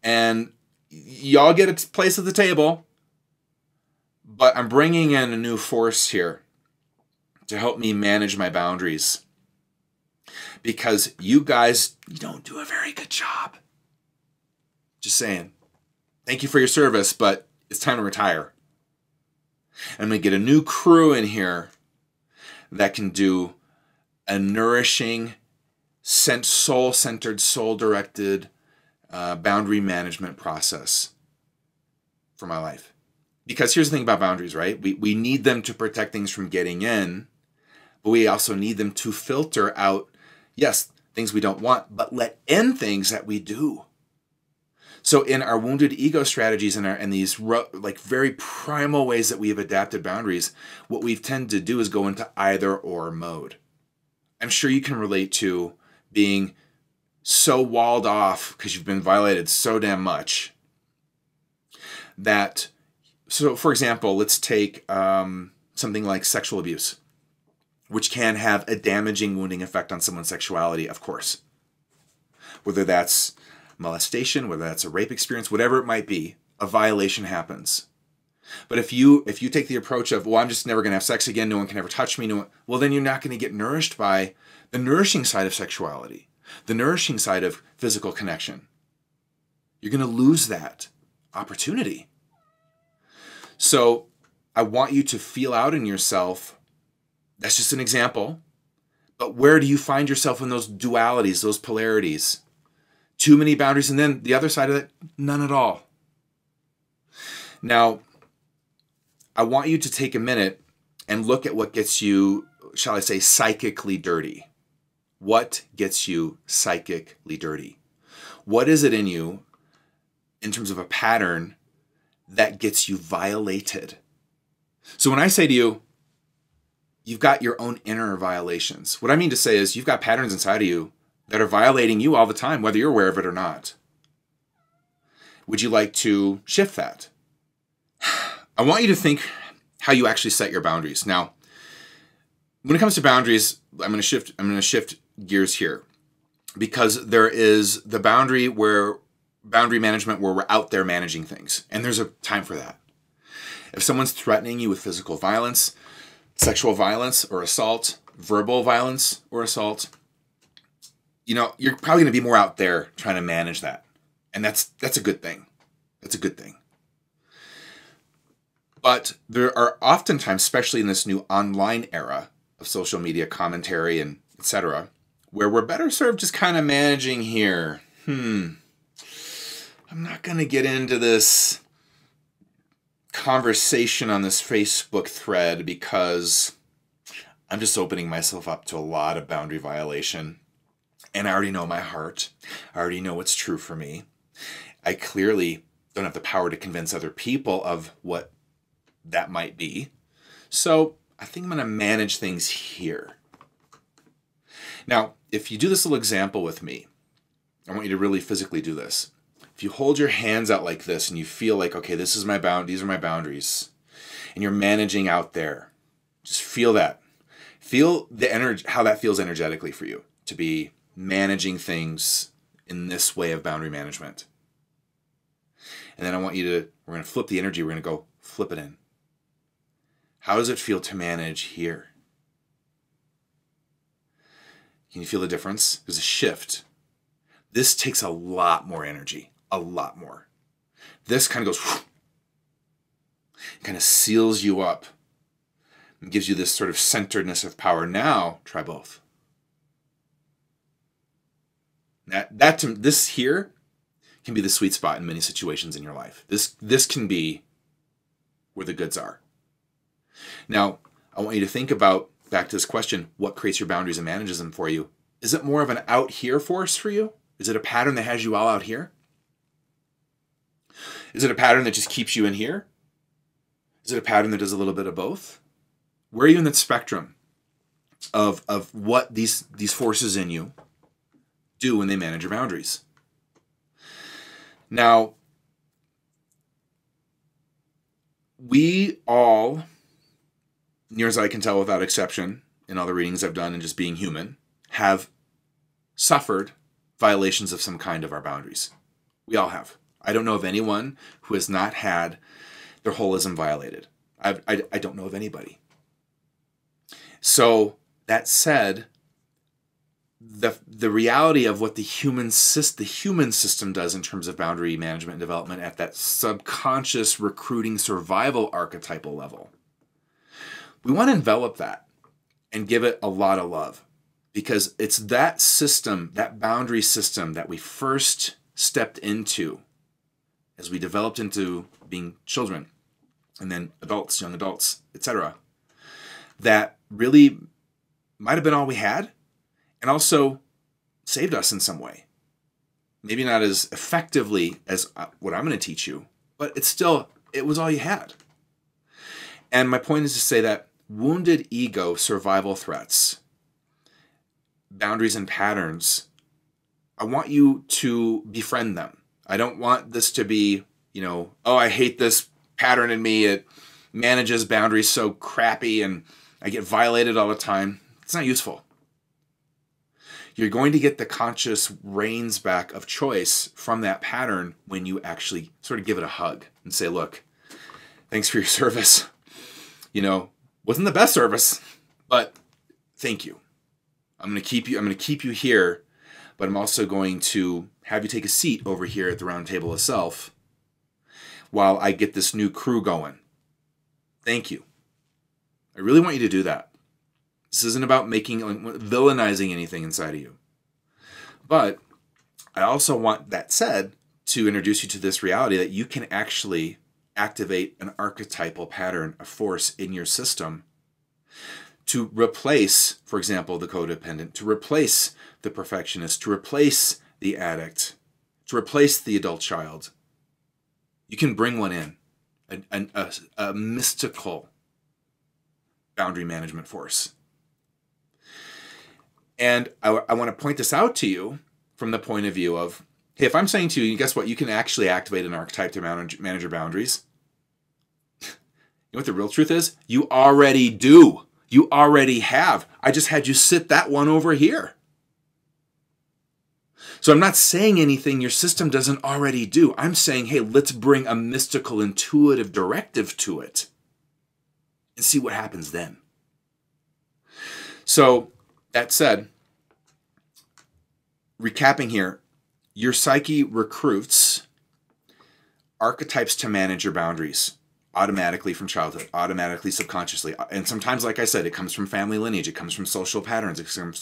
And y'all get a place at the table, but I'm bringing in a new force here to help me manage my boundaries. Because you guys, you don't do a very good job. Just saying. Thank you for your service, but it's time to retire. I'm going to get a new crew in here that can do a nourishing, soul-centered, soul-directed boundary management process for my life. Because here's the thing about boundaries, right? We need them to protect things from getting in, but we also need them to filter out, yes, things we don't want, but let in things that we do. So in our wounded ego strategies and these like very primal ways that we have adapted boundaries, what we tend to do is go into either or mode. I'm sure you can relate to being so walled off because you've been violated so damn much that, so for example, let's take something like sexual abuse, which can have a damaging, wounding effect on someone's sexuality, of course. Whether that's molestation, whether that's a rape experience, whatever it might be, a violation happens. But if you take the approach of, well, I'm just never going to have sex again, no one can ever touch me, well, then you're not going to get nourished by the nourishing side of sexuality, the nourishing side of physical connection. You're going to lose that opportunity. So I want you to feel out in yourself. That's just an example. But where do you find yourself in those dualities, those polarities? Too many boundaries, and then the other side of it, none at all. Now, I want you to take a minute and look at what gets you, shall I say, psychically dirty. What gets you psychically dirty? What is it in you, in terms of a pattern, that gets you violated? So when I say to you, you've got your own inner violations, what I mean to say is you've got patterns inside of you that are violating you all the time, whether you're aware of it or not. Would you like to shift that? I want you to think how you actually set your boundaries. Now, when it comes to boundaries, I'm going to shift gears here, because there is the boundary management where we're out there managing things, and there's a time for that. If someone's threatening you with physical violence, sexual violence or assault, verbal violence or assault, you're probably going to be more out there trying to manage that. And that's a good thing. That's a good thing. But there are oftentimes, especially in this new online era of social media commentary and etc., where we're better served just kind of managing here. I'm not going to get into this conversation on this Facebook thread because I'm just opening myself up to a lot of boundary violation. And I already know my heart. I already know what's true for me. I clearly don't have the power to convince other people of what that might be. So I think I'm going to manage things here. Now, if you do this little example with me, I want you to really physically do this. If you hold your hands out like this and you feel like, okay, this is these are my boundaries, and you're managing out there, just feel that. Feel the energy, how that feels energetically for you to be managing things in this way of boundary management. And then we're going to flip the energy. We're going to go flip it in. How does it feel to manage here? Can you feel the difference? There's a shift. This takes a lot more energy, a lot more. This kind of goes, kind of seals you up and gives you this sort of centeredness of power. Now, try both. This here can be the sweet spot in many situations in your life. This can be where the goods are. Now, I want you to think about, back to this question, what creates your boundaries and manages them for you? Is it more of an out here force for you? Is it a pattern that has you all out here? Is it a pattern that just keeps you in here? Is it a pattern that does a little bit of both? Where are you in that spectrum of what these forces in you do when they manage your boundaries? Now, we all, near as I can tell without exception, in all the readings I've done and just being human, have suffered violations of some kind of our boundaries. We all have. I don't know of anyone who has not had their holism violated. I don't know of anybody. So that said, the reality of what the human system does in terms of boundary management and development at that subconscious recruiting survival archetypal level, we want to envelop that and give it a lot of love, because it's that system, that boundary system that we first stepped into as we developed into being children and then adults, young adults, etc., that really might have been all we had and also saved us in some way. Maybe not as effectively as what I'm going to teach you, but it was all you had. And my point is to say that wounded ego survival threats, boundaries and patterns, I want you to befriend them. I don't want this to be, oh, I hate this pattern in me. It manages boundaries so crappy and I get violated all the time. It's not useful. You're going to get the conscious reins back of choice from that pattern when you actually sort of give it a hug and say, look, thanks for your service. Wasn't the best service, but thank you. I'm going to keep you here, but I'm also going to have you take a seat over here at the round table itself while I get this new crew going. Thank you. I really want you to do that. This isn't about villainizing anything inside of you. But I also want, that said, to introduce you to this reality that you can actually activate an archetypal pattern, a force in your system to replace, for example, the codependent, to replace the perfectionist, to replace the addict, to replace the adult child. You can bring one in, a mystical boundary management force. And I want to point this out to you from the point of view of, hey, if I'm saying to you, guess what? You can actually activate an archetype to manage your boundaries. You know what the real truth is? You already do. You already have. I just had you sit that one over here. So I'm not saying anything your system doesn't already do. I'm saying, hey, let's bring a mystical, intuitive directive to it and see what happens then. So that said, recapping here, your psyche recruits archetypes to manage your boundaries automatically from childhood, automatically, subconsciously. And sometimes, like I said, it comes from family lineage, it comes from social patterns, it comes from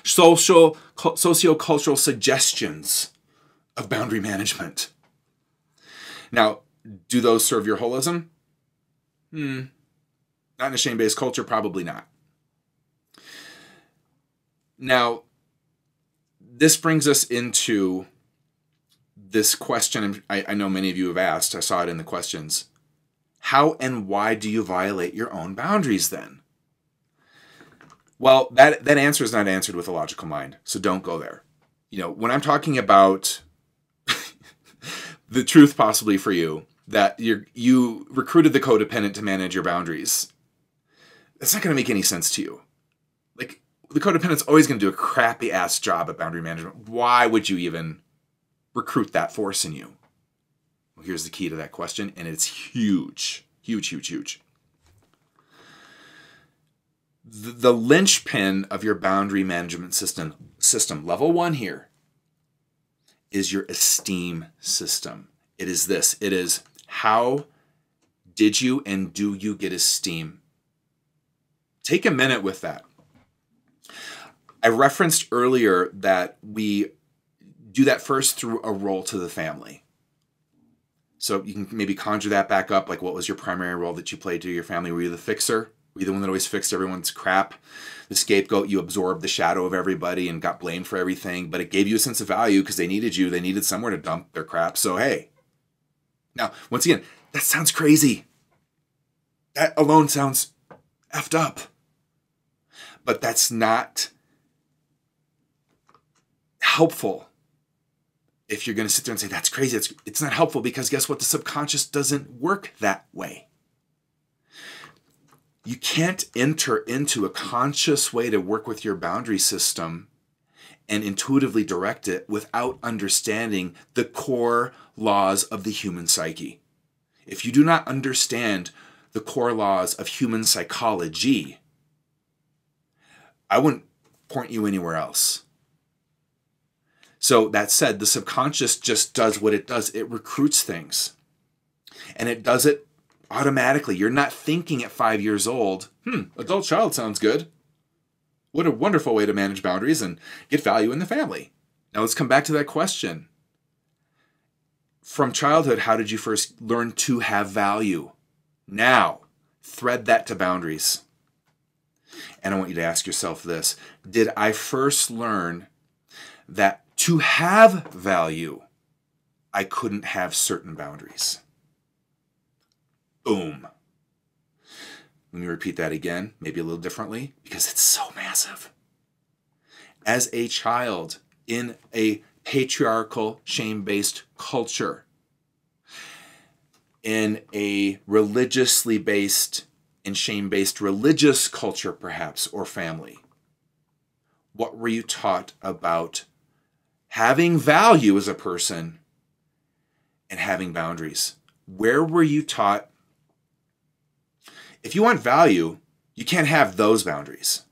socio-cultural suggestions of boundary management. Now, do those serve your holism? Not in a shame-based culture, probably not. Now, this brings us into this question I know many of you have asked. I saw it in the questions. How and why do you violate your own boundaries then? Well, that answer is not answered with a logical mind, so don't go there. When I'm talking about the truth possibly for you, that you recruited the codependent to manage your boundaries, that's not going to make any sense to you. Like, the codependent's always going to do a crappy-ass job at boundary management. Why would you even recruit that force in you? Well, here's the key to that question, and it's huge. Huge, huge, huge. The linchpin of your boundary management system, level 1 here, is your esteem system. It is this. It is, how did you and do you get esteem? Take a minute with that. I referenced earlier that we do that first through a role to the family. So you can maybe conjure that back up. Like, what was your primary role that you played to your family? Were you the fixer? Were you the one that always fixed everyone's crap? The scapegoat, you absorbed the shadow of everybody and got blamed for everything, but it gave you a sense of value because they needed you. They needed somewhere to dump their crap. So, hey. Now, once again, that sounds crazy. That alone sounds effed up. But that's not helpful. If you're going to sit there and say, that's crazy, it's not helpful, because guess what? The subconscious doesn't work that way. You can't enter into a conscious way to work with your boundary system and intuitively direct it without understanding the core laws of the human psyche. If you do not understand the core laws of human psychology, I wouldn't point you anywhere else. So that said, the subconscious just does what it does. It recruits things. And it does it automatically. You're not thinking at 5 years old, adult child sounds good. What a wonderful way to manage boundaries and get value in the family. Now let's come back to that question. From childhood, how did you first learn to have value? Now, thread that to boundaries. And I want you to ask yourself this. Did I first learn that to have value, I couldn't have certain boundaries? Boom. Let me repeat that again, maybe a little differently, because it's so massive. As a child in a patriarchal, shame-based culture, in a religiously based and shame-based religious culture, perhaps, or family, what were you taught about having value as a person and having boundaries? Where were you taught, if you want value, you can't have those boundaries.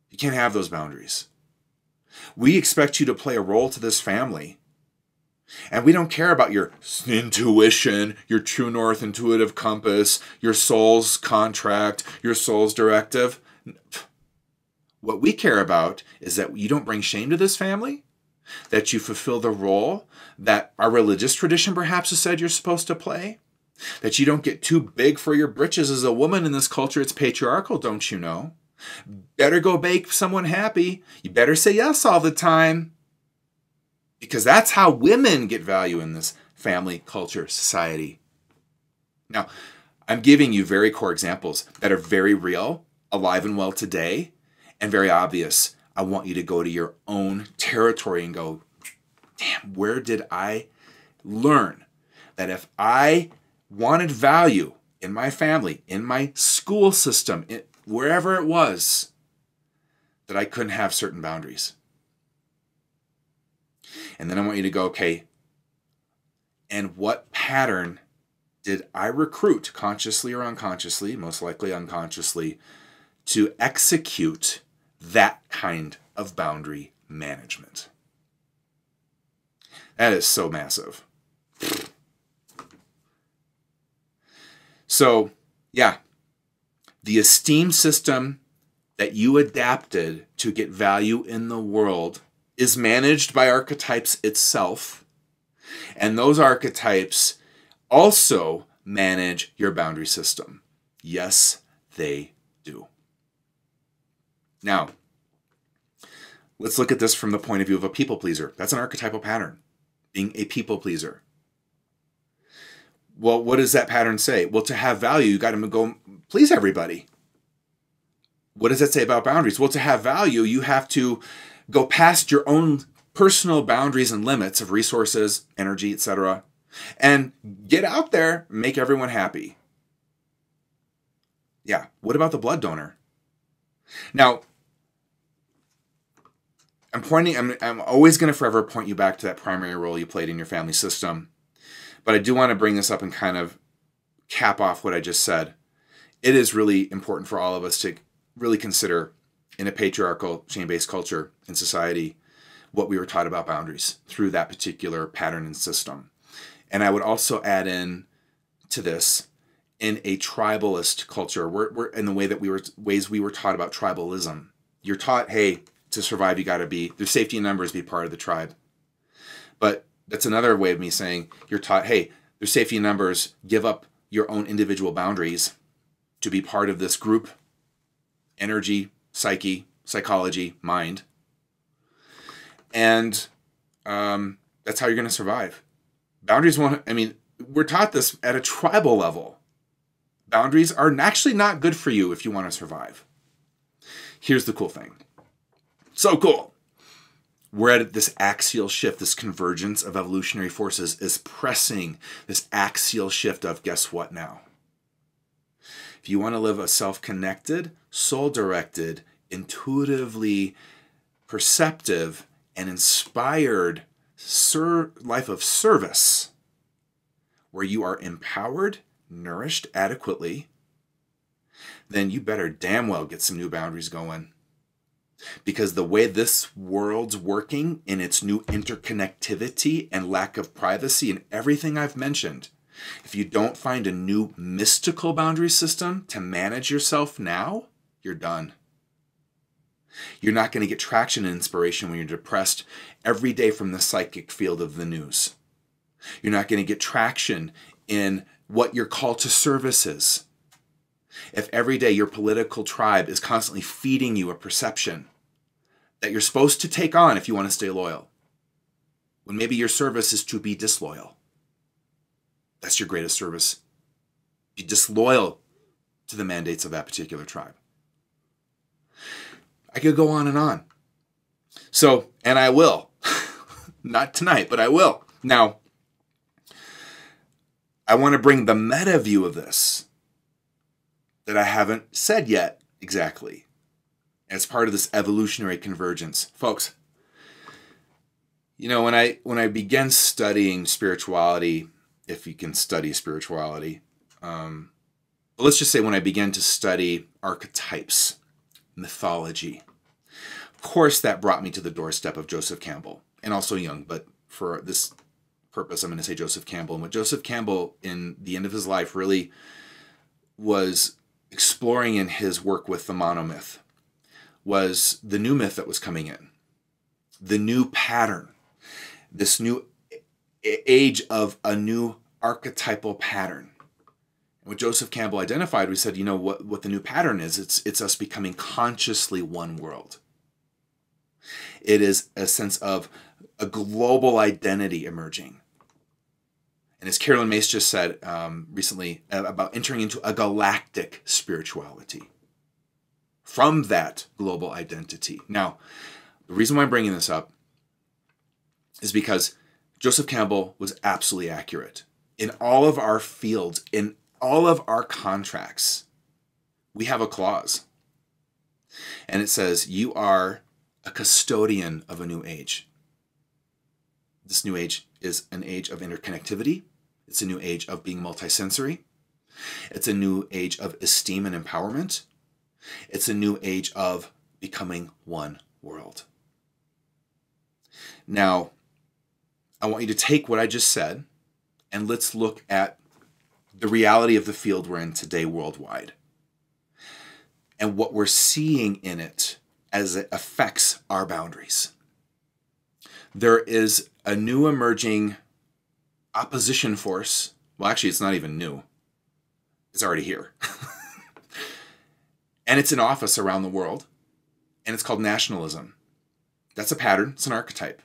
You can't have those boundaries. We expect you to play a role to this family. And we don't care about your intuition, your true north intuitive compass, your soul's contract, your soul's directive. What we care about is that you don't bring shame to this family, that you fulfill the role that our religious tradition perhaps has said you're supposed to play, that you don't get too big for your britches as a woman in this culture. It's patriarchal, don't you know? Better go make someone happy. You better say yes all the time. Because that's how women get value in this family, culture, society. Now, I'm giving you very core examples that are very real, alive and well today, and very obvious. I want you to go to your own territory and go, damn, where did I learn that if I wanted value in my family, in my school system, wherever it was, that I couldn't have certain boundaries? And then I want you to go, okay, and what pattern did I recruit, consciously or unconsciously, most likely unconsciously, to execute that kind of boundary management? That is so massive. So, yeah, the esteem system that you adapted to get value in the world is managed by archetypes itself. And those archetypes also manage your boundary system. Yes, they do. Now, let's look at this from the point of view of a people pleaser. That's an archetypal pattern, being a people pleaser. Well, what does that pattern say? Well, to have value, you got to go please everybody. What does that say about boundaries? Well, to have value, you have to go past your own personal boundaries and limits of resources, energy, etc., and get out there, make everyone happy. Yeah, what about the blood donor? Now, I'm always going to forever point you back to that primary role you played in your family system, but I do want to bring this up and kind of cap off what I just said. It is really important for all of us to really consider, in a patriarchal, shame-based culture and society, what we were taught about boundaries through that particular pattern and system. And I would also add in to this, in a tribalist culture, we're in the way that ways we were taught about tribalism. You're taught, hey, to survive, you got to be, there's safety in numbers, be part of the tribe. But that's another way of me saying, you're taught, hey, there's safety in numbers, give up your own individual boundaries to be part of this group, energy, psyche, psychology, mind. And that's how you're going to survive. Boundaries we're taught this at a tribal level. Boundaries are actually not good for you if you want to survive. Here's the cool thing. So cool. We're at this axial shift, this convergence of evolutionary forces is pressing this axial shift of, guess what now? If you want to live a self-connected, soul-directed, intuitively perceptive and inspired life of service, where you are empowered, nourished adequately, then you better damn well get some new boundaries going. Because the way this world's working in its new interconnectivity and lack of privacy and everything I've mentioned, if you don't find a new mystical boundary system to manage yourself now, you're done. You're not going to get traction and inspiration when you're depressed every day from the psychic field of the news. You're not going to get traction in what your call to service is. If every day your political tribe is constantly feeding you a perception that you're supposed to take on if you want to stay loyal, when maybe your service is to be disloyal. That's your greatest service. Be disloyal to the mandates of that particular tribe. I could go on and on. So, and I will. Not tonight, but I will. Now, I want to bring the meta view of this that I haven't said yet exactly. As part of this evolutionary convergence. Folks, you know, when I began studying spirituality, if you can study spirituality, but let's just say when I began to study archetypes, mythology, of course that brought me to the doorstep of Joseph Campbell, and also Jung, but for this purpose I'm going to say Joseph Campbell. And what Joseph Campbell, in the end of his life, really was exploring in his work with the monomyth was the new myth that was coming in, the new pattern, this new age of a new archetypal pattern. And what Joseph Campbell identified, we said, you know, what the new pattern is, it's us becoming consciously one world. It is a sense of a global identity emerging. And as Carolyn Mace just said recently, about entering into a galactic spirituality from that global identity. Now, the reason why I'm bringing this up is because Joseph Campbell was absolutely accurate. In all of our fields, in all of our contracts, we have a clause. And it says, you are a custodian of a new age. This new age is an age of interconnectivity. It's a new age of being multisensory. It's a new age of esteem and empowerment. It's a new age of becoming one world. Now, I want you to take what I just said and let's look at the reality of the field we're in today worldwide and what we're seeing in it as it affects our boundaries. There is a new emerging opposition force. Well, actually, it's not even new. It's already here. And it's in office around the world. And it's called nationalism. That's a pattern. It's an archetype.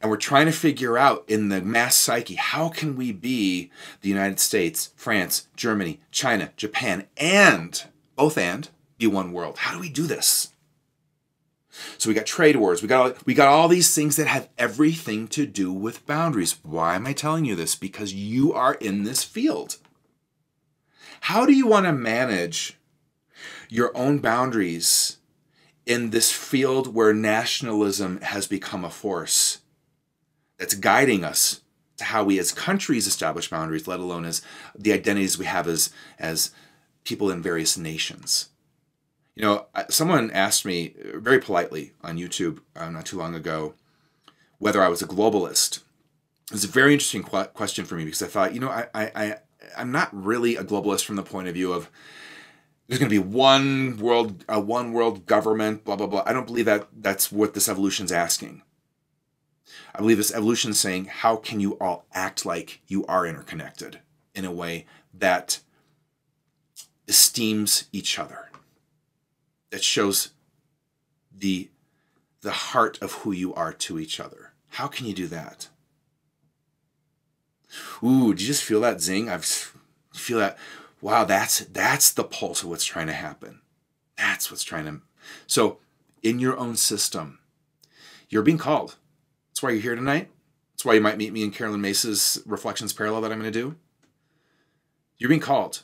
And we're trying to figure out in the mass psyche, how can we be the United States, France, Germany, China, Japan, and be one world? How do we do this? So we got trade wars. We got all these things that have everything to do with boundaries. Why am I telling you this? Because you are in this field. How do you want to manage your own boundaries in this field where nationalism has become a force that's guiding us to how we as countries establish boundaries, let alone as the identities we have as people in various nations? You know, someone asked me very politely on YouTube not too long ago whether I was a globalist. It was a very interesting question for me because I thought, you know, I'm not really a globalist from the point of view of there's going to be one world government, blah, blah, blah. I don't believe that that's what this evolution's asking. I believe this evolution is saying, how can you all act like you are interconnected in a way that esteems each other, that shows the heart of who you are to each other? How can you do that? Ooh, did you just feel that zing? Feel that? Wow, that's the pulse of what's trying to happen. That's what's trying to... So, in your own system, you're being called. That's why you're here tonight. That's why you might meet me in Carolyn Mace's Reflections Parallel that I'm going to do. You're being called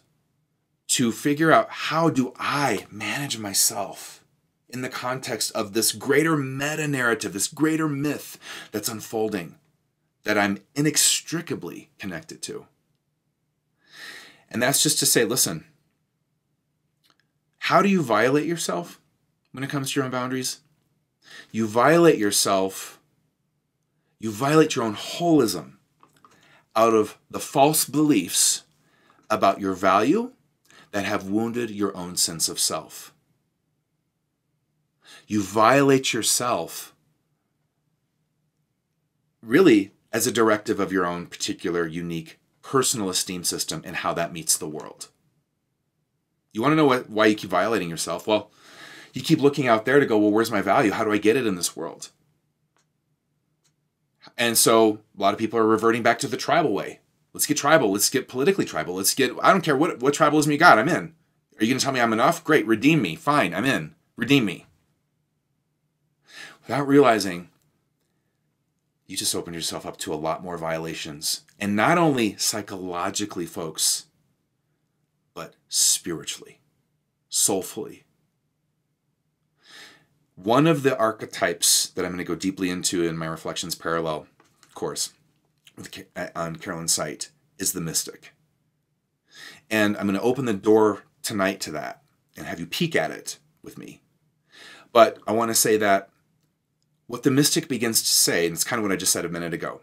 to figure out, how do I manage myself in the context of this greater meta-narrative, this greater myth that's unfolding, that I'm inextricably connected to. And that's just to say, listen, how do you violate yourself when it comes to your own boundaries? You violate yourself, you violate your own holism out of the false beliefs about your value that have wounded your own sense of self. You violate yourself really as a directive of your own particular, unique, personal esteem system and how that meets the world. You want to know why you keep violating yourself? Well, you keep looking out there to go, well, where's my value? How do I get it in this world? And so a lot of people are reverting back to the tribal way. Let's get tribal. Let's get politically tribal. I don't care what tribalism you got. I'm in. Are you going to tell me I'm enough? Great. Redeem me. Fine. I'm in. Redeem me. Without realizing, you just opened yourself up to a lot more violations. And not only psychologically, folks, but spiritually, soulfully. One of the archetypes that I'm going to go deeply into in my Reflections Parallel course on Carolyn's site is the mystic. And I'm going to open the door tonight to that and have you peek at it with me. But I want to say that what the mystic begins to say, and it's kind of what I just said a minute ago.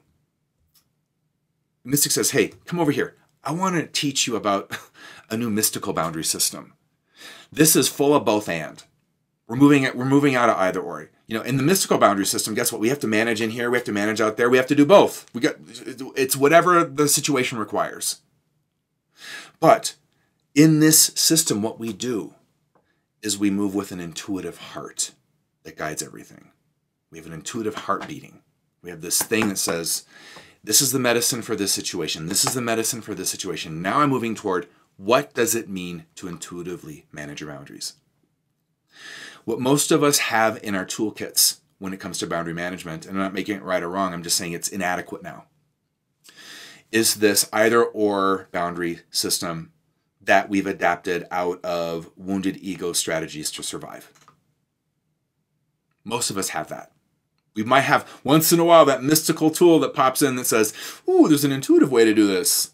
The mystic says, hey, come over here. I want to teach you about a new mystical boundary system. This is full of both and. We're moving out of either or. You know, in the mystical boundary system, guess what? We have to manage in here. We have to manage out there. We have to do both. It's whatever the situation requires. But in this system, what we do is we move with an intuitive heart that guides everything. We have an intuitive heart beating. We have this thing that says, this is the medicine for this situation. This is the medicine for this situation. Now I'm moving toward, what does it mean to intuitively manage your boundaries? What most of us have in our toolkits when it comes to boundary management, and I'm not making it right or wrong, I'm just saying it's inadequate now, is this either or boundary system that we've adapted out of wounded ego strategies to survive. Most of us have that. We might have once in a while that mystical tool that pops in that says, ooh, there's an intuitive way to do this.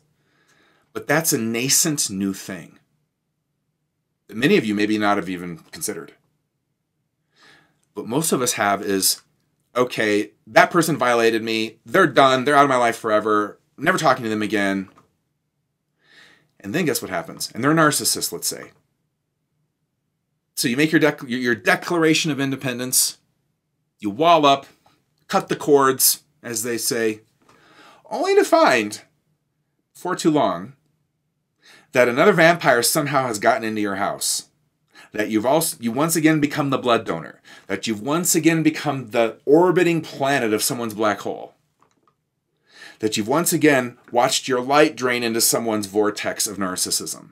But that's a nascent new thing that many of you maybe not have even considered. What most of us have is, okay, that person violated me. They're done. They're out of my life forever. I'm never talking to them again. And then guess what happens? And they're a narcissist, let's say. So you make your declaration of independence. You wall up, cut the cords, as they say, only to find, before too long, that another vampire somehow has gotten into your house. That you once again become the blood donor. That you've once again become the orbiting planet of someone's black hole. That you've once again watched your light drain into someone's vortex of narcissism.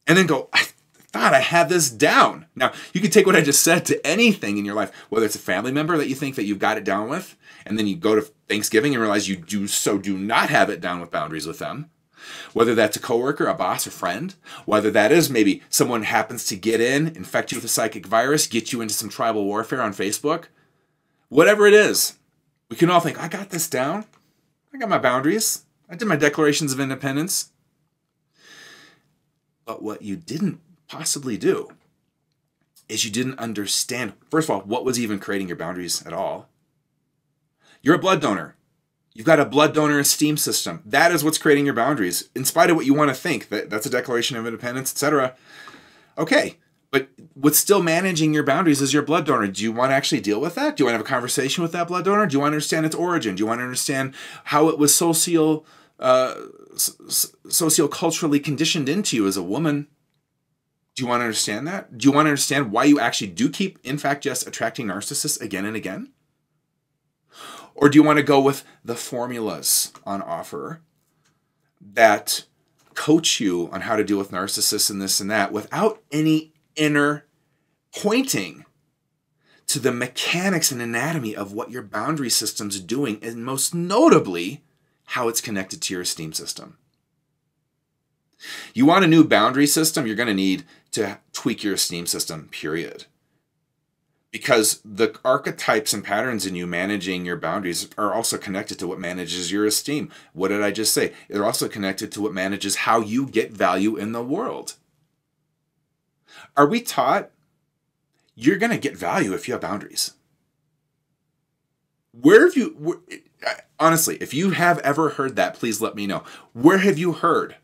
And then go, I thought I had this down. Now, you can take what I just said to anything in your life, whether it's a family member that you think that you've got it down with, and then you go to Thanksgiving and realize you do not have it down with boundaries with them. Whether that's a coworker, a boss, a friend, whether that is maybe someone happens to get in, infect you with a psychic virus, get you into some tribal warfare on Facebook, whatever it is, we can all think, I got this down. I got my boundaries. I did my declarations of independence. But what you didn't possibly do is you didn't understand, first of all, what was even creating your boundaries at all. You're a blood donor. You've got a blood donor esteem system. That is what's creating your boundaries. In spite of what you want to think, that's a declaration of independence, etc. Okay, but what's still managing your boundaries is your blood donor. Do you want to actually deal with that? Do you want to have a conversation with that blood donor? Do you want to understand its origin? Do you want to understand how it was socioculturally conditioned into you as a woman? Do you want to understand that? Do you want to understand why you actually do keep, in fact, just attracting narcissists again and again? Or do you want to go with the formulas on offer that coach you on how to deal with narcissists and this and that without any inner pointing to the mechanics and anatomy of what your boundary system's doing, and most notably, how it's connected to your esteem system? You want a new boundary system, you're going to need to tweak your esteem system, period. Because the archetypes and patterns in you managing your boundaries are also connected to what manages your esteem. What did I just say? They're also connected to what manages how you get value in the world. Are we taught you're going to get value if you have boundaries? Honestly, if you have ever heard that, please let me know. Where have you heard?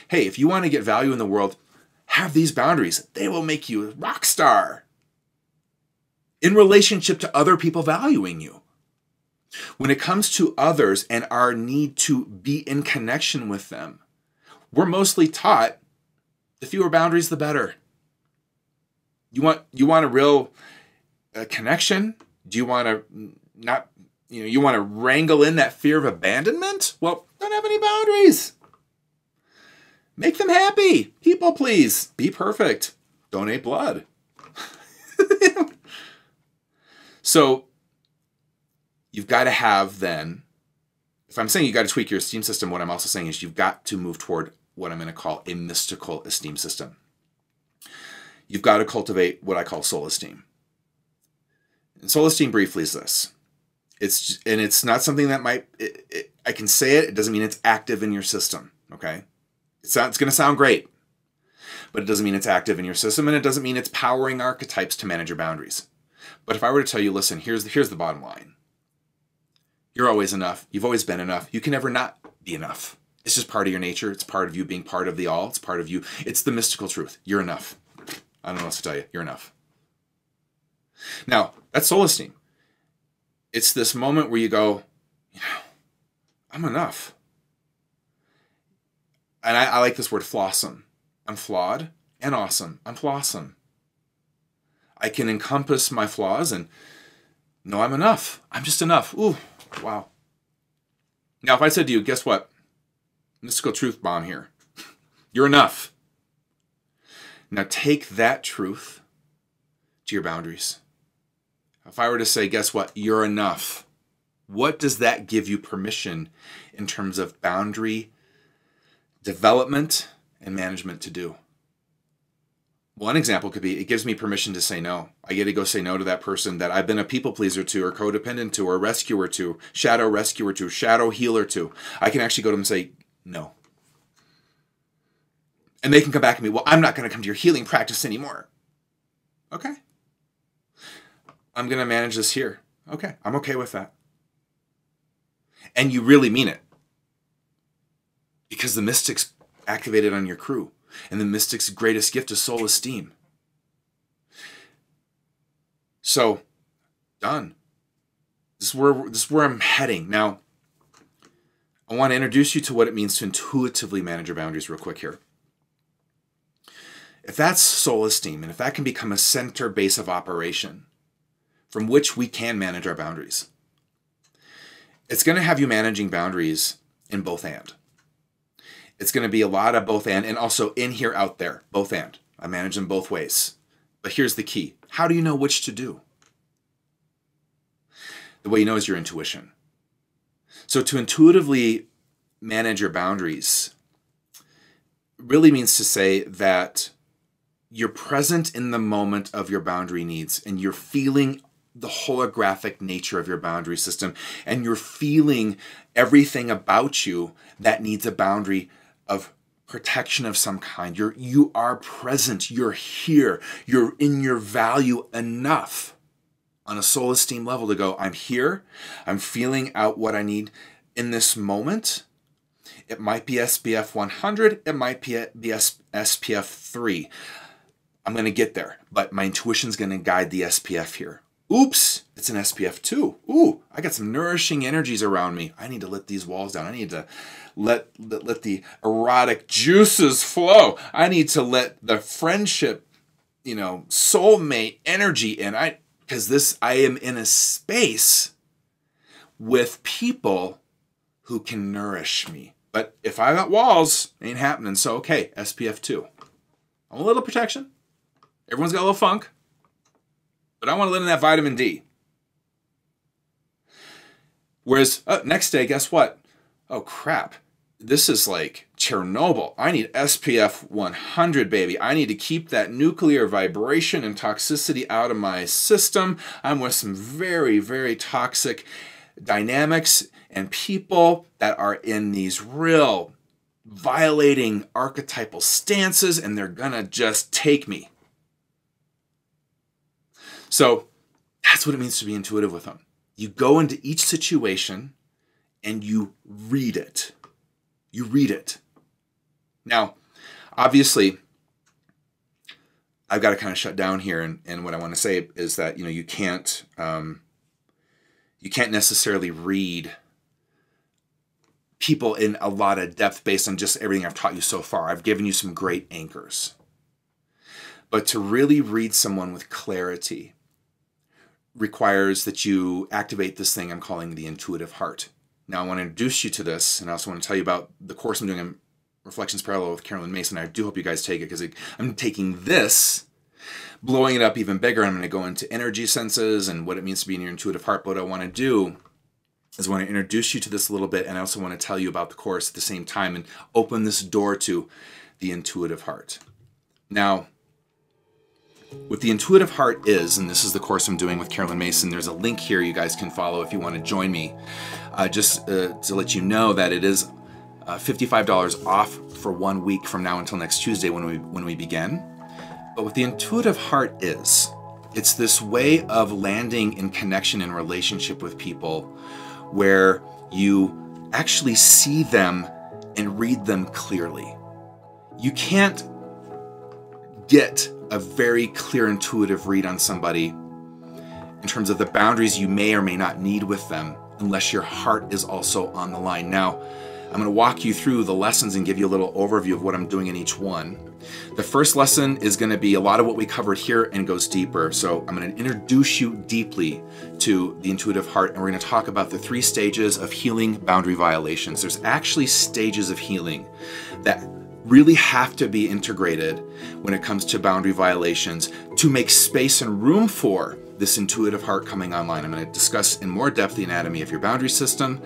Hey, if you want to get value in the world, have these boundaries. They will make you a rock star in relationship to other people valuing you. When it comes to others and our need to be in connection with them, we're mostly taught the fewer boundaries, the better. You want a real connection? Do you want to not, you want to wrangle in that fear of abandonment? Well, don't have any boundaries. Make them happy. People please. Be perfect. Donate blood. So you've got to have then, if I'm saying you got to tweak your esteem system, what I'm also saying is you've got to move toward what I'm going to call a mystical esteem system. You've got to cultivate what I call soul esteem. And soul esteem briefly is this. It's not something that I can say it. It doesn't mean it's active in your system. Okay. It's going to sound great, but it doesn't mean it's active in your system. And it doesn't mean it's powering archetypes to manage your boundaries. But if I were to tell you, listen, here's the bottom line. You're always enough. You've always been enough. You can never not be enough. It's just part of your nature. It's part of you being part of the all. It's part of you. It's the mystical truth. You're enough. I don't know what else to tell you. You're enough. Now, that's soul esteem. It's this moment where you go, I'm enough. And I like this word flawsome. I'm flawed and awesome. I'm flawsome. I can encompass my flaws and know I'm enough. I'm just enough. Ooh, wow. Now, if I said to you, guess what? Mystical truth bomb here. You're enough. Now take that truth to your boundaries. If I were to say, guess what? You're enough. What does that give you permission in terms of boundary development and management to do? One example could be, it gives me permission to say no. I get to go say no to that person that I've been a people pleaser to, or codependent to, or rescuer to, shadow rescuer to, shadow healer to. I can actually go to them and say no. And they can come back to me, well, I'm not going to come to your healing practice anymore. Okay. I'm going to manage this here. Okay. I'm okay with that. And you really mean it. Because the mystic's activated on your crew. And the mystic's greatest gift is soul esteem. So, done. This is where I'm heading. Now, I want to introduce you to what it means to intuitively manage your boundaries real quick here. If that's soul esteem, and if that can become a center base of operation from which we can manage our boundaries, it's going to have you managing boundaries in both and. It's going to be a lot of both and also in here, out there, both and. I manage them both ways. But here's the key. How do you know which to do? The way you know is your intuition. So to intuitively manage your boundaries really means to say that you're present in the moment of your boundary needs and you're feeling the holographic nature of your boundary system and you're feeling everything about you that needs a boundary of protection of some kind. You are present. You're here. You're in your value enough on a soul esteem level to go, I'm here. I'm feeling out what I need in this moment. It might be SPF 100. It might be SPF 3. I'm going to get there, but my intuition's going to guide the SPF here. Oops, it's an SPF 2. Ooh, I got some nourishing energies around me. I need to let these walls down. I need to let the erotic juices flow. I need to let the friendship, soulmate energy in. Because I am in a space with people who can nourish me. But if I got walls, ain't happening. So, okay, SPF 2. I want a little protection. Everyone's got a little funk. But I want to let in that vitamin D. Whereas, next day, guess what? Oh, crap. This is like Chernobyl. I need SPF 100, baby. I need to keep that nuclear vibration and toxicity out of my system. I'm with some very, very toxic dynamics and people that are in these real violating archetypal stances, and they're gonna just take me. So that's what it means to be intuitive with them. You go into each situation and you read it. You read it. Now, obviously, I've got to kind of shut down here, and what I want to say is that you can't necessarily read people in a lot of depth based on just everything I've taught you so far. I've given you some great anchors, but to really read someone with clarity requires that you activate this thing I'm calling the intuitive heart. Now, I want to introduce you to this, and I also want to tell you about the course I'm doing in Reflections Parallel with Carolyn Mason. I do hope you guys take it, because I'm taking this, blowing it up even bigger. I'm going to go into energy senses and what it means to be in your intuitive heart. But what I want to do is I want to introduce you to this a little bit, and I also want to tell you about the course at the same time and open this door to the intuitive heart. Now, what the intuitive heart is, and this is the course I'm doing with Carolyn Mason, there's a link here you guys can follow if you want to join me. Just to let you know that it is $55 off for 1 week from now until next Tuesday when we begin. But what the intuitive heart is, it's this way of landing in connection and relationship with people where you actually see them and read them clearly. You can't get a very clear intuitive read on somebody in terms of the boundaries you may or may not need with them unless your heart is also on the line. Now, I'm going to walk you through the lessons and give you a little overview of what I'm doing in each one. The first lesson is going to be a lot of what we covered here and goes deeper. So I'm going to introduce you deeply to the intuitive heart, and we're going to talk about the 3 stages of healing boundary violations. There's actually stages of healing that really have to be integrated when it comes to boundary violations to make space and room for this intuitive heart coming online. I'm going to discuss in more depth the anatomy of your boundary system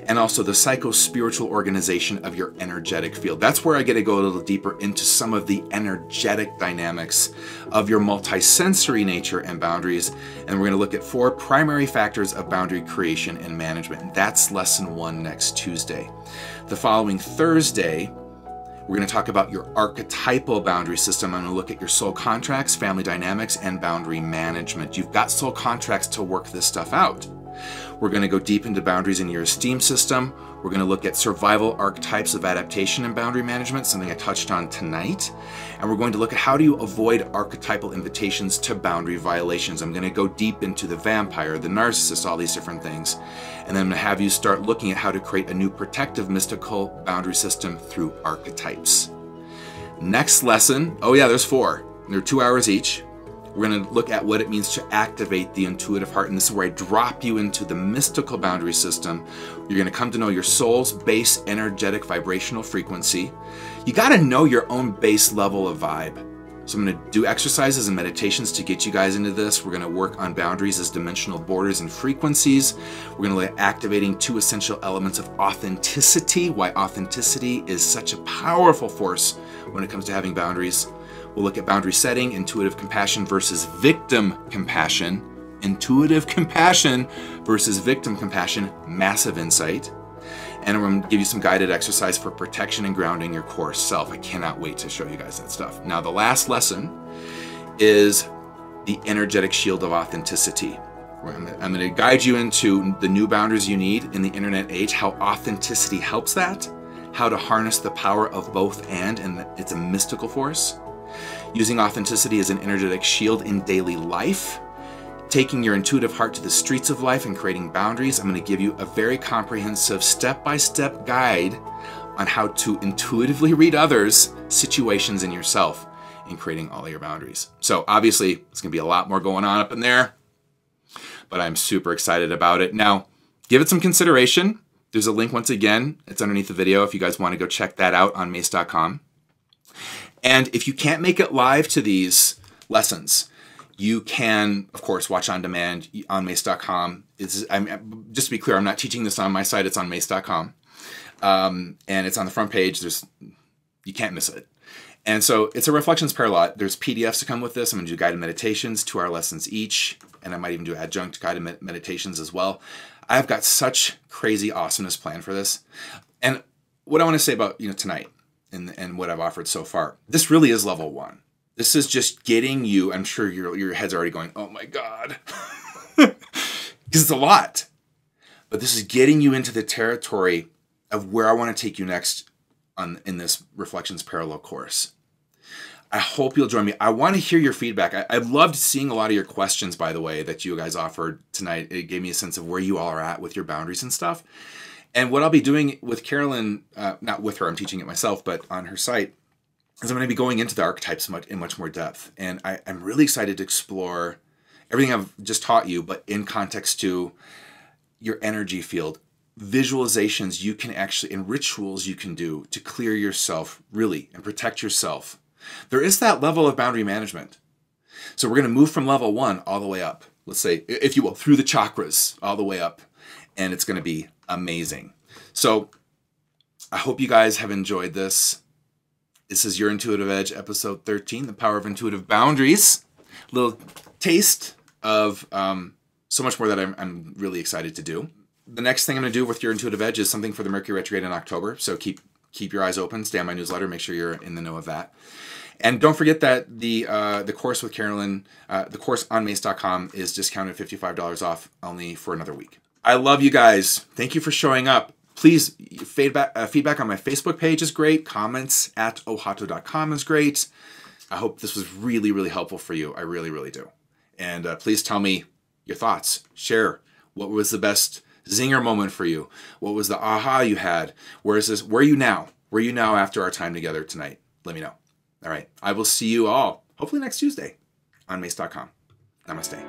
and also the psycho-spiritual organization of your energetic field. That's where I get to go a little deeper into some of the energetic dynamics of your multisensory nature and boundaries. And we're going to look at 4 primary factors of boundary creation and management. And that's lesson 1 next Tuesday. The following Thursday, we're going to talk about your archetypal boundary system. I'm going to look at your soul contracts, family dynamics, and boundary management. You've got soul contracts to work this stuff out. We're going to go deep into boundaries in your esteem system. We're going to look at survival archetypes of adaptation and boundary management, something I touched on tonight. And we're going to look at how do you avoid archetypal invitations to boundary violations. I'm going to go deep into the vampire, the narcissist, all these different things. And then I'm going to have you start looking at how to create a new protective mystical boundary system through archetypes. Next lesson, oh yeah, there's 4. They're 2 hours each. We're going to look at what it means to activate the intuitive heart, and this is where I drop you into the mystical boundary system. You're going to come to know your soul's base energetic vibrational frequency. You got to know your own base level of vibe. So I'm going to do exercises and meditations to get you guys into this. We're going to work on boundaries as dimensional borders and frequencies. We're going to look at activating 2 essential elements of authenticity, why authenticity is such a powerful force when it comes to having boundaries. We'll look at boundary setting, intuitive compassion versus victim compassion. Intuitive compassion versus victim compassion, massive insight. And I'm going to give you some guided exercise for protection and grounding your core self. I cannot wait to show you guys that stuff. Now, the last lesson is the energetic shield of authenticity. I'm going to guide you into the new boundaries you need in the internet age, how authenticity helps that, how to harness the power of both and it's a mystical force. Using authenticity as an energetic shield in daily life, taking your intuitive heart to the streets of life and creating boundaries. I'm going to give you a very comprehensive step-by-step guide on how to intuitively read others, situations, and yourself in creating all of your boundaries. So obviously, there's going to be a lot more going on up in there, but I'm super excited about it. Now, give it some consideration. There's a link once again. It's underneath the video if you guys want to go check that out on mace.com. And if you can't make it live to these lessons, you can, of course, watch on demand on mace.com. Just to be clear, I'm not teaching this on my site. It's on mace.com. And it's on the front page. You can't miss it. And so it's a reflections parallel. There's PDFs to come with this. I'm going to do guided meditations, 2-hour lessons each. And I might even do adjunct guided meditations as well. I've got such crazy awesomeness planned for this. And what I want to say about, tonight and what I've offered so far, this really is level 1. This is just getting you, I'm sure your head's already going, oh my God, because it's a lot. But this is getting you into the territory of where I want to take you next in this Reflections Parallel course. I hope you'll join me. I want to hear your feedback. I loved seeing a lot of your questions, by the way, that you guys offered tonight. It gave me a sense of where you all are at with your boundaries and stuff. And what I'll be doing with Carolyn, not with her, I'm teaching it myself, but on her site, is I'm going to be going into the archetypes in much more depth. And I'm really excited to explore everything I've just taught you, but in context to your energy field, visualizations you can actually, and rituals you can do to clear yourself, really, and protect yourself. There is that level of boundary management. So we're going to move from level 1 all the way up. Let's say, if you will, through the chakras all the way up. And it's going to be amazing. So I hope you guys have enjoyed this. This is Your Intuitive Edge, episode 13, The Power of Intuitive Boundaries. A little taste of so much more that I'm really excited to do. The next thing I'm going to do with Your Intuitive Edge is something for the Mercury retrograde in October. So keep your eyes open. Stay on my newsletter. Make sure you're in the know of that. And don't forget that the course with Carolyn, the course on mace.com is discounted $55 off only for another week. I love you guys. Thank you for showing up. Please, feedback on my Facebook page is great. Comments at ohotto.com is great. I hope this was really, really helpful for you. I really, really do. And please tell me your thoughts. Share. What was the best zinger moment for you? What was the aha you had? Where are you now? Where are you now after our time together tonight? Let me know. All right. I will see you all, hopefully next Tuesday, on mace.com. Namaste.